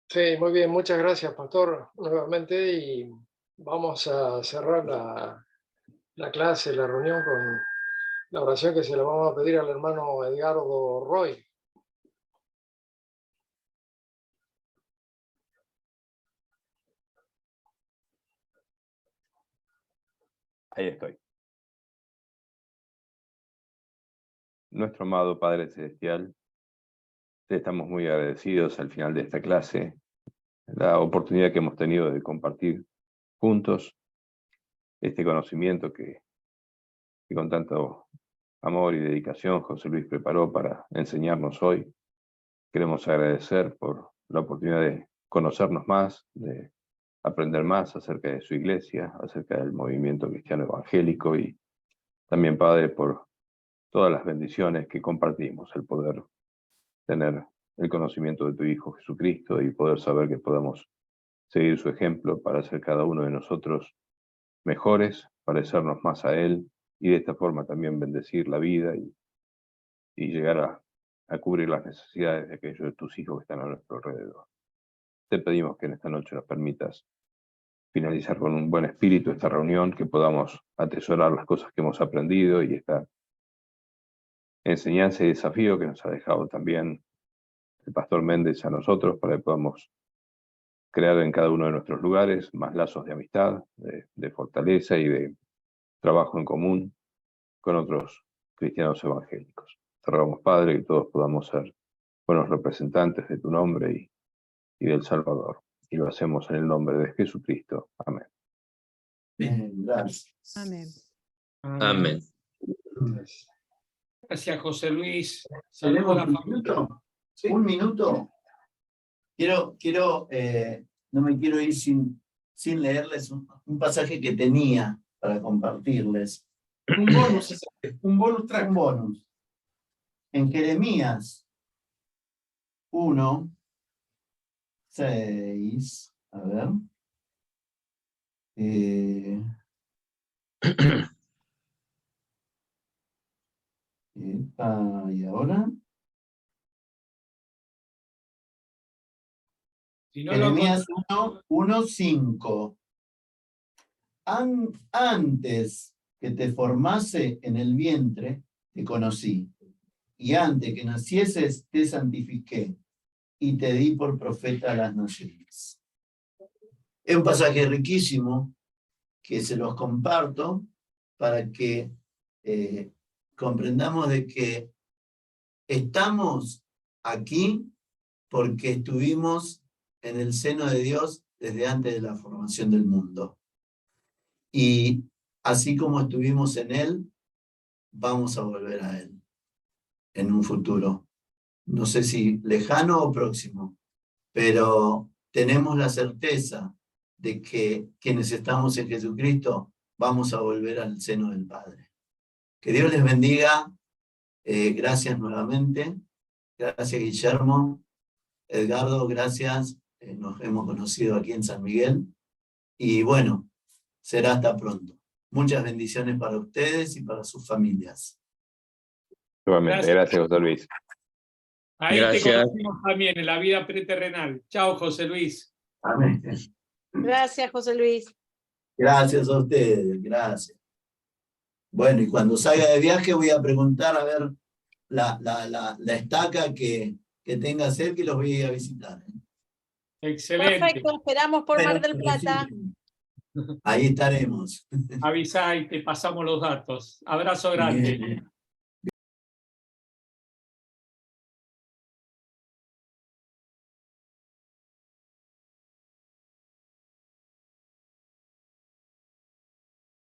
Sí, muy bien, muchas gracias, pastor, nuevamente, y vamos a cerrar la clase, la reunión, con la oración que se la vamos a pedir al hermano Edgardo Roy. Ahí estoy. Nuestro amado Padre Celestial, te estamos muy agradecidos al final de esta clase, la oportunidad que hemos tenido de compartir juntos este conocimiento que con tanto amor y dedicación José Luis preparó para enseñarnos hoy. Queremos agradecer por la oportunidad de conocernos más, de aprender más acerca de su iglesia, acerca del movimiento cristiano evangélico, y también, Padre, por todas las bendiciones que compartimos, el poder tener el conocimiento de tu Hijo Jesucristo y poder saber que podemos seguir su ejemplo para hacer cada uno de nosotros mejores, parecernos más a Él, y de esta forma también bendecir la vida y llegar a cubrir las necesidades de aquellos de tus hijos que están a nuestro alrededor. Te pedimos que en esta noche nos permitas finalizar con un buen espíritu esta reunión, que podamos atesorar las cosas que hemos aprendido y esta enseñanza y desafío que nos ha dejado también el pastor Méndez a nosotros, para que podamos crear en cada uno de nuestros lugares más lazos de amistad, de fortaleza y de trabajo en común con otros cristianos evangélicos. Te rogamos, Padre, que todos podamos ser buenos representantes de tu nombre y del Salvador. Y lo hacemos en el nombre de Jesucristo. Amén. Bien, gracias. Amén. Amén. Gracias, José Luis. Saludos a la familia. Un minuto. No me quiero ir sin leerles un pasaje que tenía para compartirles. Un bonus, un bonus track. Un bonus. En Jeremías 1:6, a ver. Y ahora. Si no Jeremías 1:5. Antes que te formase en el vientre, te conocí, y antes que nacieses, te santifiqué, y te di por profeta a las naciones. Es un pasaje riquísimo que se los comparto para que comprendamos de que estamos aquí porque estuvimos en el seno de Dios desde antes de la formación del mundo. Y así como estuvimos en Él, vamos a volver a Él en un futuro. No sé si lejano o próximo, pero tenemos la certeza de que quienes estamos en Jesucristo vamos a volver al seno del Padre. Que Dios les bendiga. Gracias nuevamente. Gracias, Guillermo. Edgardo, gracias. Nos hemos conocido aquí en San Miguel. Y bueno, será hasta pronto. Muchas bendiciones para ustedes y para sus familias. Nuevamente, gracias, José Luis. Ahí Gracias. te conocimos también en la vida preterrenal. Chao, José Luis. Amén. Gracias, José Luis. Gracias a ustedes, gracias. Bueno, y cuando salga de viaje voy a preguntar a ver la estaca que tenga cerca y los voy a ir a visitar. Excelente. Perfecto, esperamos por Mar del Plata. Ahí estaremos. Avisá y te pasamos los datos. Abrazo grande. Bien.